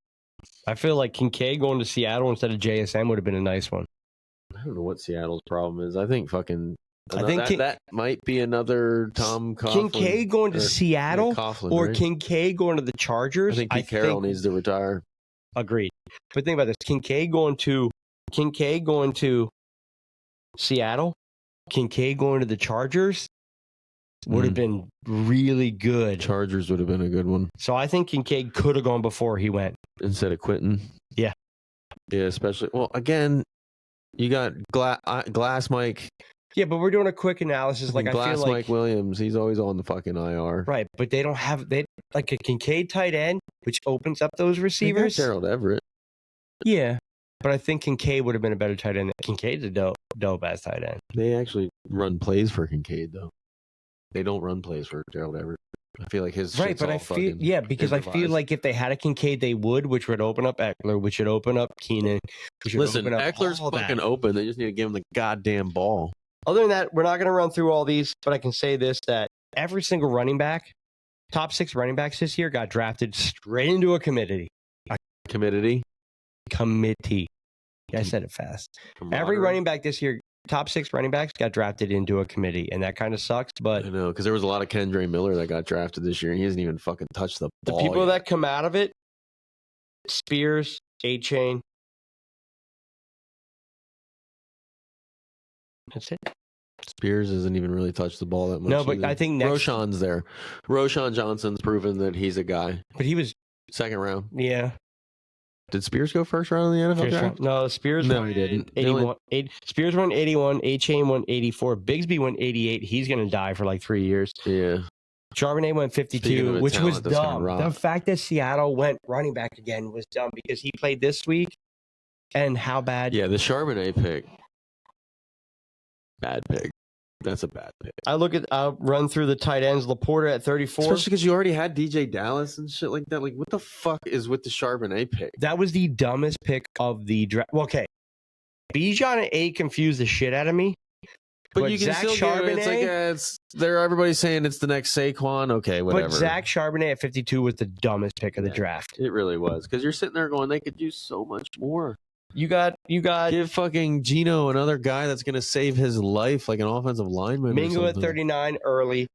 I feel like Kincaid going to Seattle instead of JSN would have been a nice one. I don't know what Seattle's problem is. I think fucking. I think that might be another Tom Coughlin. Kincaid going to Seattle Coughlin, or right? Kincaid going to the Chargers. I think Pete Carroll needs to retire. Agreed. But think about this: Kincaid going to Seattle, Kincaid going to the Chargers would have been really good. Chargers would have been a good one. So I think Kincaid could have gone before he went instead of Quentin. Yeah, especially. Well, again, you got Glass Mike. Yeah, but we're doing a quick analysis. Like Glass I feel like Mike Williams, he's always on the fucking IR. Right, but they don't have like a Kincaid tight end, which opens up those receivers. Gerald Everett. Yeah, but I think Kincaid would have been a better tight end. Kincaid's a dope ass tight end. They actually run plays for Kincaid though. They don't run plays for Gerald Everett. I feel like his right, but I feel because improvised. I feel like if they had a Kincaid, they would, which would open up Eckler, which would open up Keenan. Listen, Eckler's fucking open. They just need to give him the goddamn ball. Other than that, we're not going to run through all these, but I can say this, that every single running back, top 6 running backs this year got drafted straight into a committee. Committee? Yeah, I said it fast. Every running back this year, top 6 running backs got drafted into a committee, and that kind of sucks, but... I know, because there was a lot of Kendre Miller that got drafted this year, and he hasn't even fucking touched the ball The people yet. that come out of it, Spears, A-Chain, that's it. Spears hasn't even really touched the ball that much. No, but either. I think Roshan's there. Roshan Johnson's proven that he's a guy. But he was... Second round. Yeah. Did Spears go first round in the NFL draft? No, Spears no, won he didn't. 81. Spears won 81. A-Chain won 84. Bigsby won 88. He's going to die for like 3 years. Yeah. Charbonnet went 52, which was dumb. The fact that Seattle went running back again was dumb because he played this week. And how bad... Yeah, the Charbonnet pick. Bad pick. That's a bad pick. I'll run through the tight ends. Laporta at 34. Especially because you already had DJ Dallas and shit like that. Like, what the fuck is with the Charbonnet pick? That was the dumbest pick of the draft. Well, okay. Bijan and 8 confused the shit out of me. But you can still Charbonnet, it's like, everybody's saying it's the next Saquon. Okay, whatever. But Zach Charbonnet at 52 was the dumbest pick of the draft. It really was. Because you're sitting there going, they could do so much more. You got give fucking Gino another guy that's going to save his life, like an offensive lineman. Mingo at 39 early.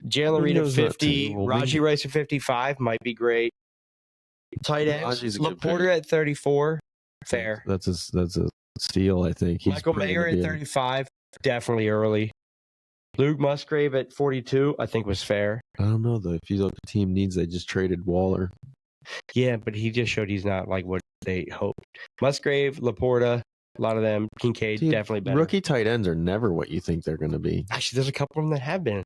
Jalen Reed at 50. Raji Rice at 55 might be great. Tight ends. Laporta at 34. Fair. That's a steal, I think. Michael Mayer at 35. Definitely early. Luke Musgrave at 42, I think was fair. I don't know, though. If you look, the team needs, they just traded Waller. Yeah, but he just showed he's not like what they hoped. Musgrave, Laporta, a lot of them. Kincaid, definitely better. Rookie tight ends are never what you think they're going to be. Actually, there's a couple of them that have been.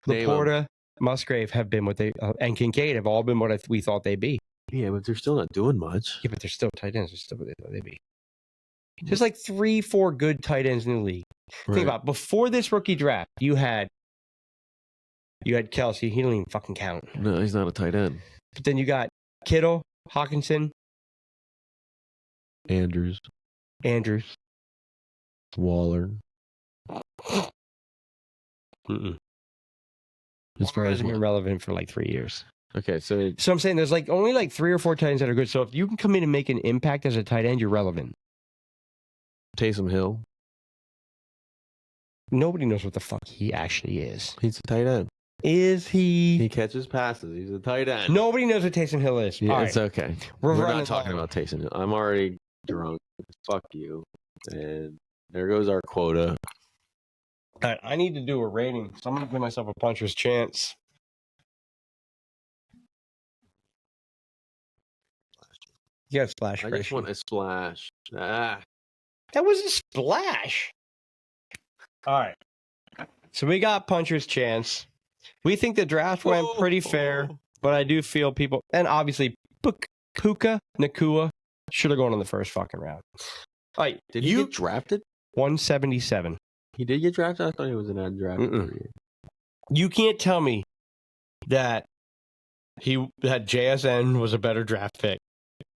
Laporta, Musgrave have been what they, and Kincaid have all been what we thought they'd be. Yeah, but they're still not doing much. Yeah, but they're still tight ends. They're still what they thought they'd be. There's like 3-4 good tight ends in the league. Right. Think about it. Before this rookie draft, you had Kelsey. He don't even fucking count. No, he's not a tight end. But then you got Kittle, Hawkinson, Andrews, Mm-mm. Waller. As far as been relevant for like 3 years. Okay, so I'm saying there's like only like 3 or 4 tight ends that are good. So if you can come in and make an impact as a tight end, you're relevant. Taysom Hill. Nobody knows what the fuck he actually is. He's a tight end. Is he? He catches passes. He's a tight end. Nobody knows what Taysom Hill is. Yeah, it's okay. We're not talking about Taysom Hill. I'm already drunk. Fuck you. And there goes our quota. All right, I need to do a rating. So I'm going to give myself a puncher's chance. Yeah, splash. I just want a splash. That was a splash. All right. So we got puncher's chance. We think the draft went pretty fair, but I do feel people, and obviously Puka Nacua should have gone in the first fucking round. All right, did he get drafted? 177. He did get drafted? I thought he was an undrafted. You can't tell me that JSN was a better draft pick.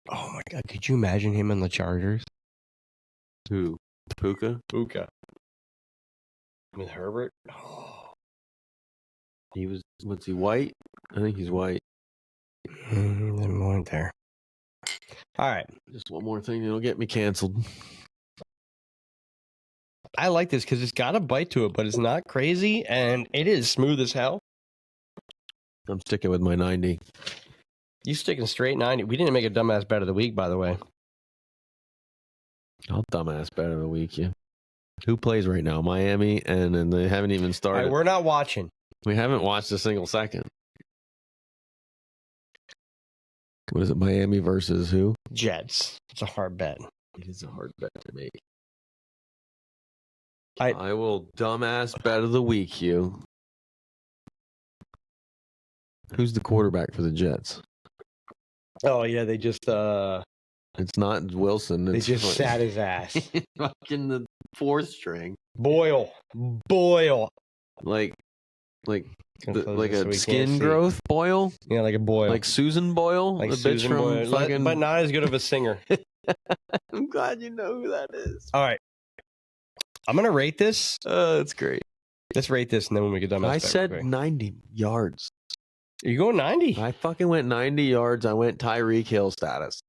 Oh my God, could you imagine him in the Chargers? Who? Puka? With Herbert? Oh. Was he white? I think he's white. Didn't want there. All right. Just one more thing that'll get me canceled. I like this because it's got a bite to it, but it's not crazy, and it is smooth as hell. I'm sticking with my 90. You sticking straight 90. We didn't make a dumbass bet of the week, by the way. I'll dumbass bet of the week, yeah. Who plays right now? Miami, and then they haven't even All started. right, we're not watching. We haven't watched a single second. What is it? Miami versus who? Jets. It's a hard bet. It is a hard bet to make. I will dumbass bet of the week, Hugh. Who's the quarterback for the Jets? Oh yeah, they just It's not Wilson. they It's just sat his ass. fucking the fourth string. Boyle. Like Gonna close like this so a we skin can't see. growth Boyle? Yeah, like a Boyle. Like Susan Boyle? Like the bitch Susan from Boyle. fucking... But not as good of a singer. I'm glad you know who that is. All right. I'm gonna rate this. That's great. Let's rate this, and then when we get done, I said 90 yards. Are you going 90? I fucking went 90 yards. I went Tyreek Hill status.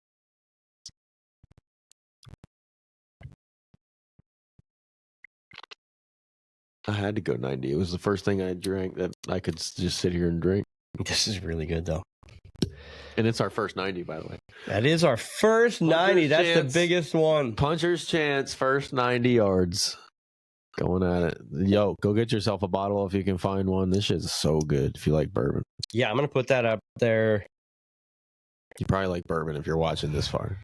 I had to go 90. It was the first thing I drank that I could just sit here and drink. This is really good, though. And it's our first 90, by the way. That is our first 90. That's chance. the biggest one. Puncher's chance, first 90 yards. Going at it. Yo, go get yourself a bottle if you can find one. This shit's so good if you like bourbon. Yeah, I'm going to put that up there. You probably like bourbon if you're watching this far.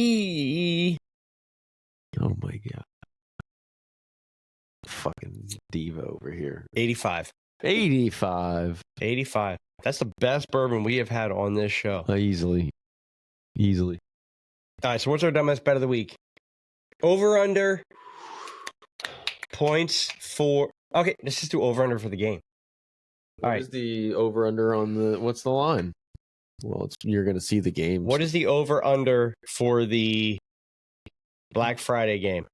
80. Oh my God. Fucking diva over here. 85. 85. 85. That's the best bourbon we have had on this show. Easily. All right, so what's our dumbass bet of the week? Over under points for... Okay, let's just do over under for the game. All What right. is the over under on the... What's the line? Well, you're going to see the game. What is the over under for the Black Friday game?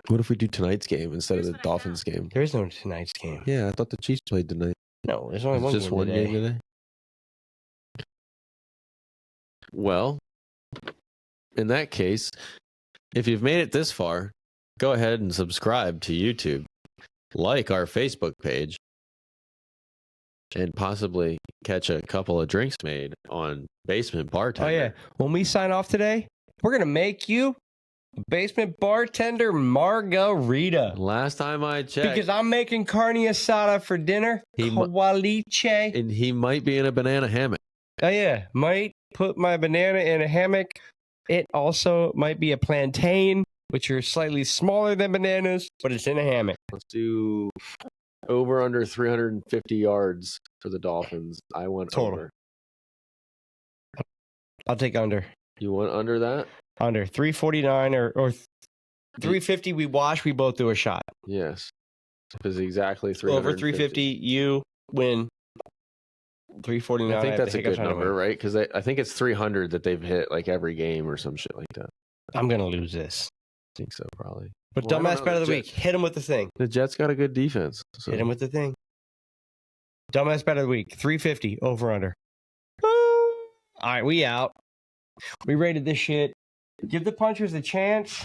What if we do tonight's game instead of the Dolphins game? There is no tonight's game. Yeah, I thought the Chiefs played tonight. No, there's only It's one just game one today. game today. Well, in that case, if you've made it this far, go ahead and subscribe to YouTube, like our Facebook page, and possibly catch a couple of drinks made on Basement Bartender. Oh, yeah. When we sign off today, we're going to make you a Basement Bartender margarita. Last time I checked, Because I'm making carne asada for dinner. Caliche. and he might be in a banana hammock. Oh, yeah. Might put my banana in a hammock. It also might be a plantain, which are slightly smaller than bananas, but it's in a hammock. Let's do over under 350 yards for the Dolphins. I went Total. over. I'll take under. You went under that? Under 349 or 350. We wash. We both do a shot. Yes. Because exactly 350. Over 350, you win. 349. I think that's a hiccups good on the number, way. right? Because I think it's 300 that they've hit like every game or some shit like that. I'm gonna lose this. I think so, probably. But Well, I don't dumbass know. bet of the The week. Hit him with the thing. The Jets got a good defense. So. Hit him with the thing. Dumbass bet of the week. 350 over under. All right, we out. We rated this shit. Give the punchers a chance.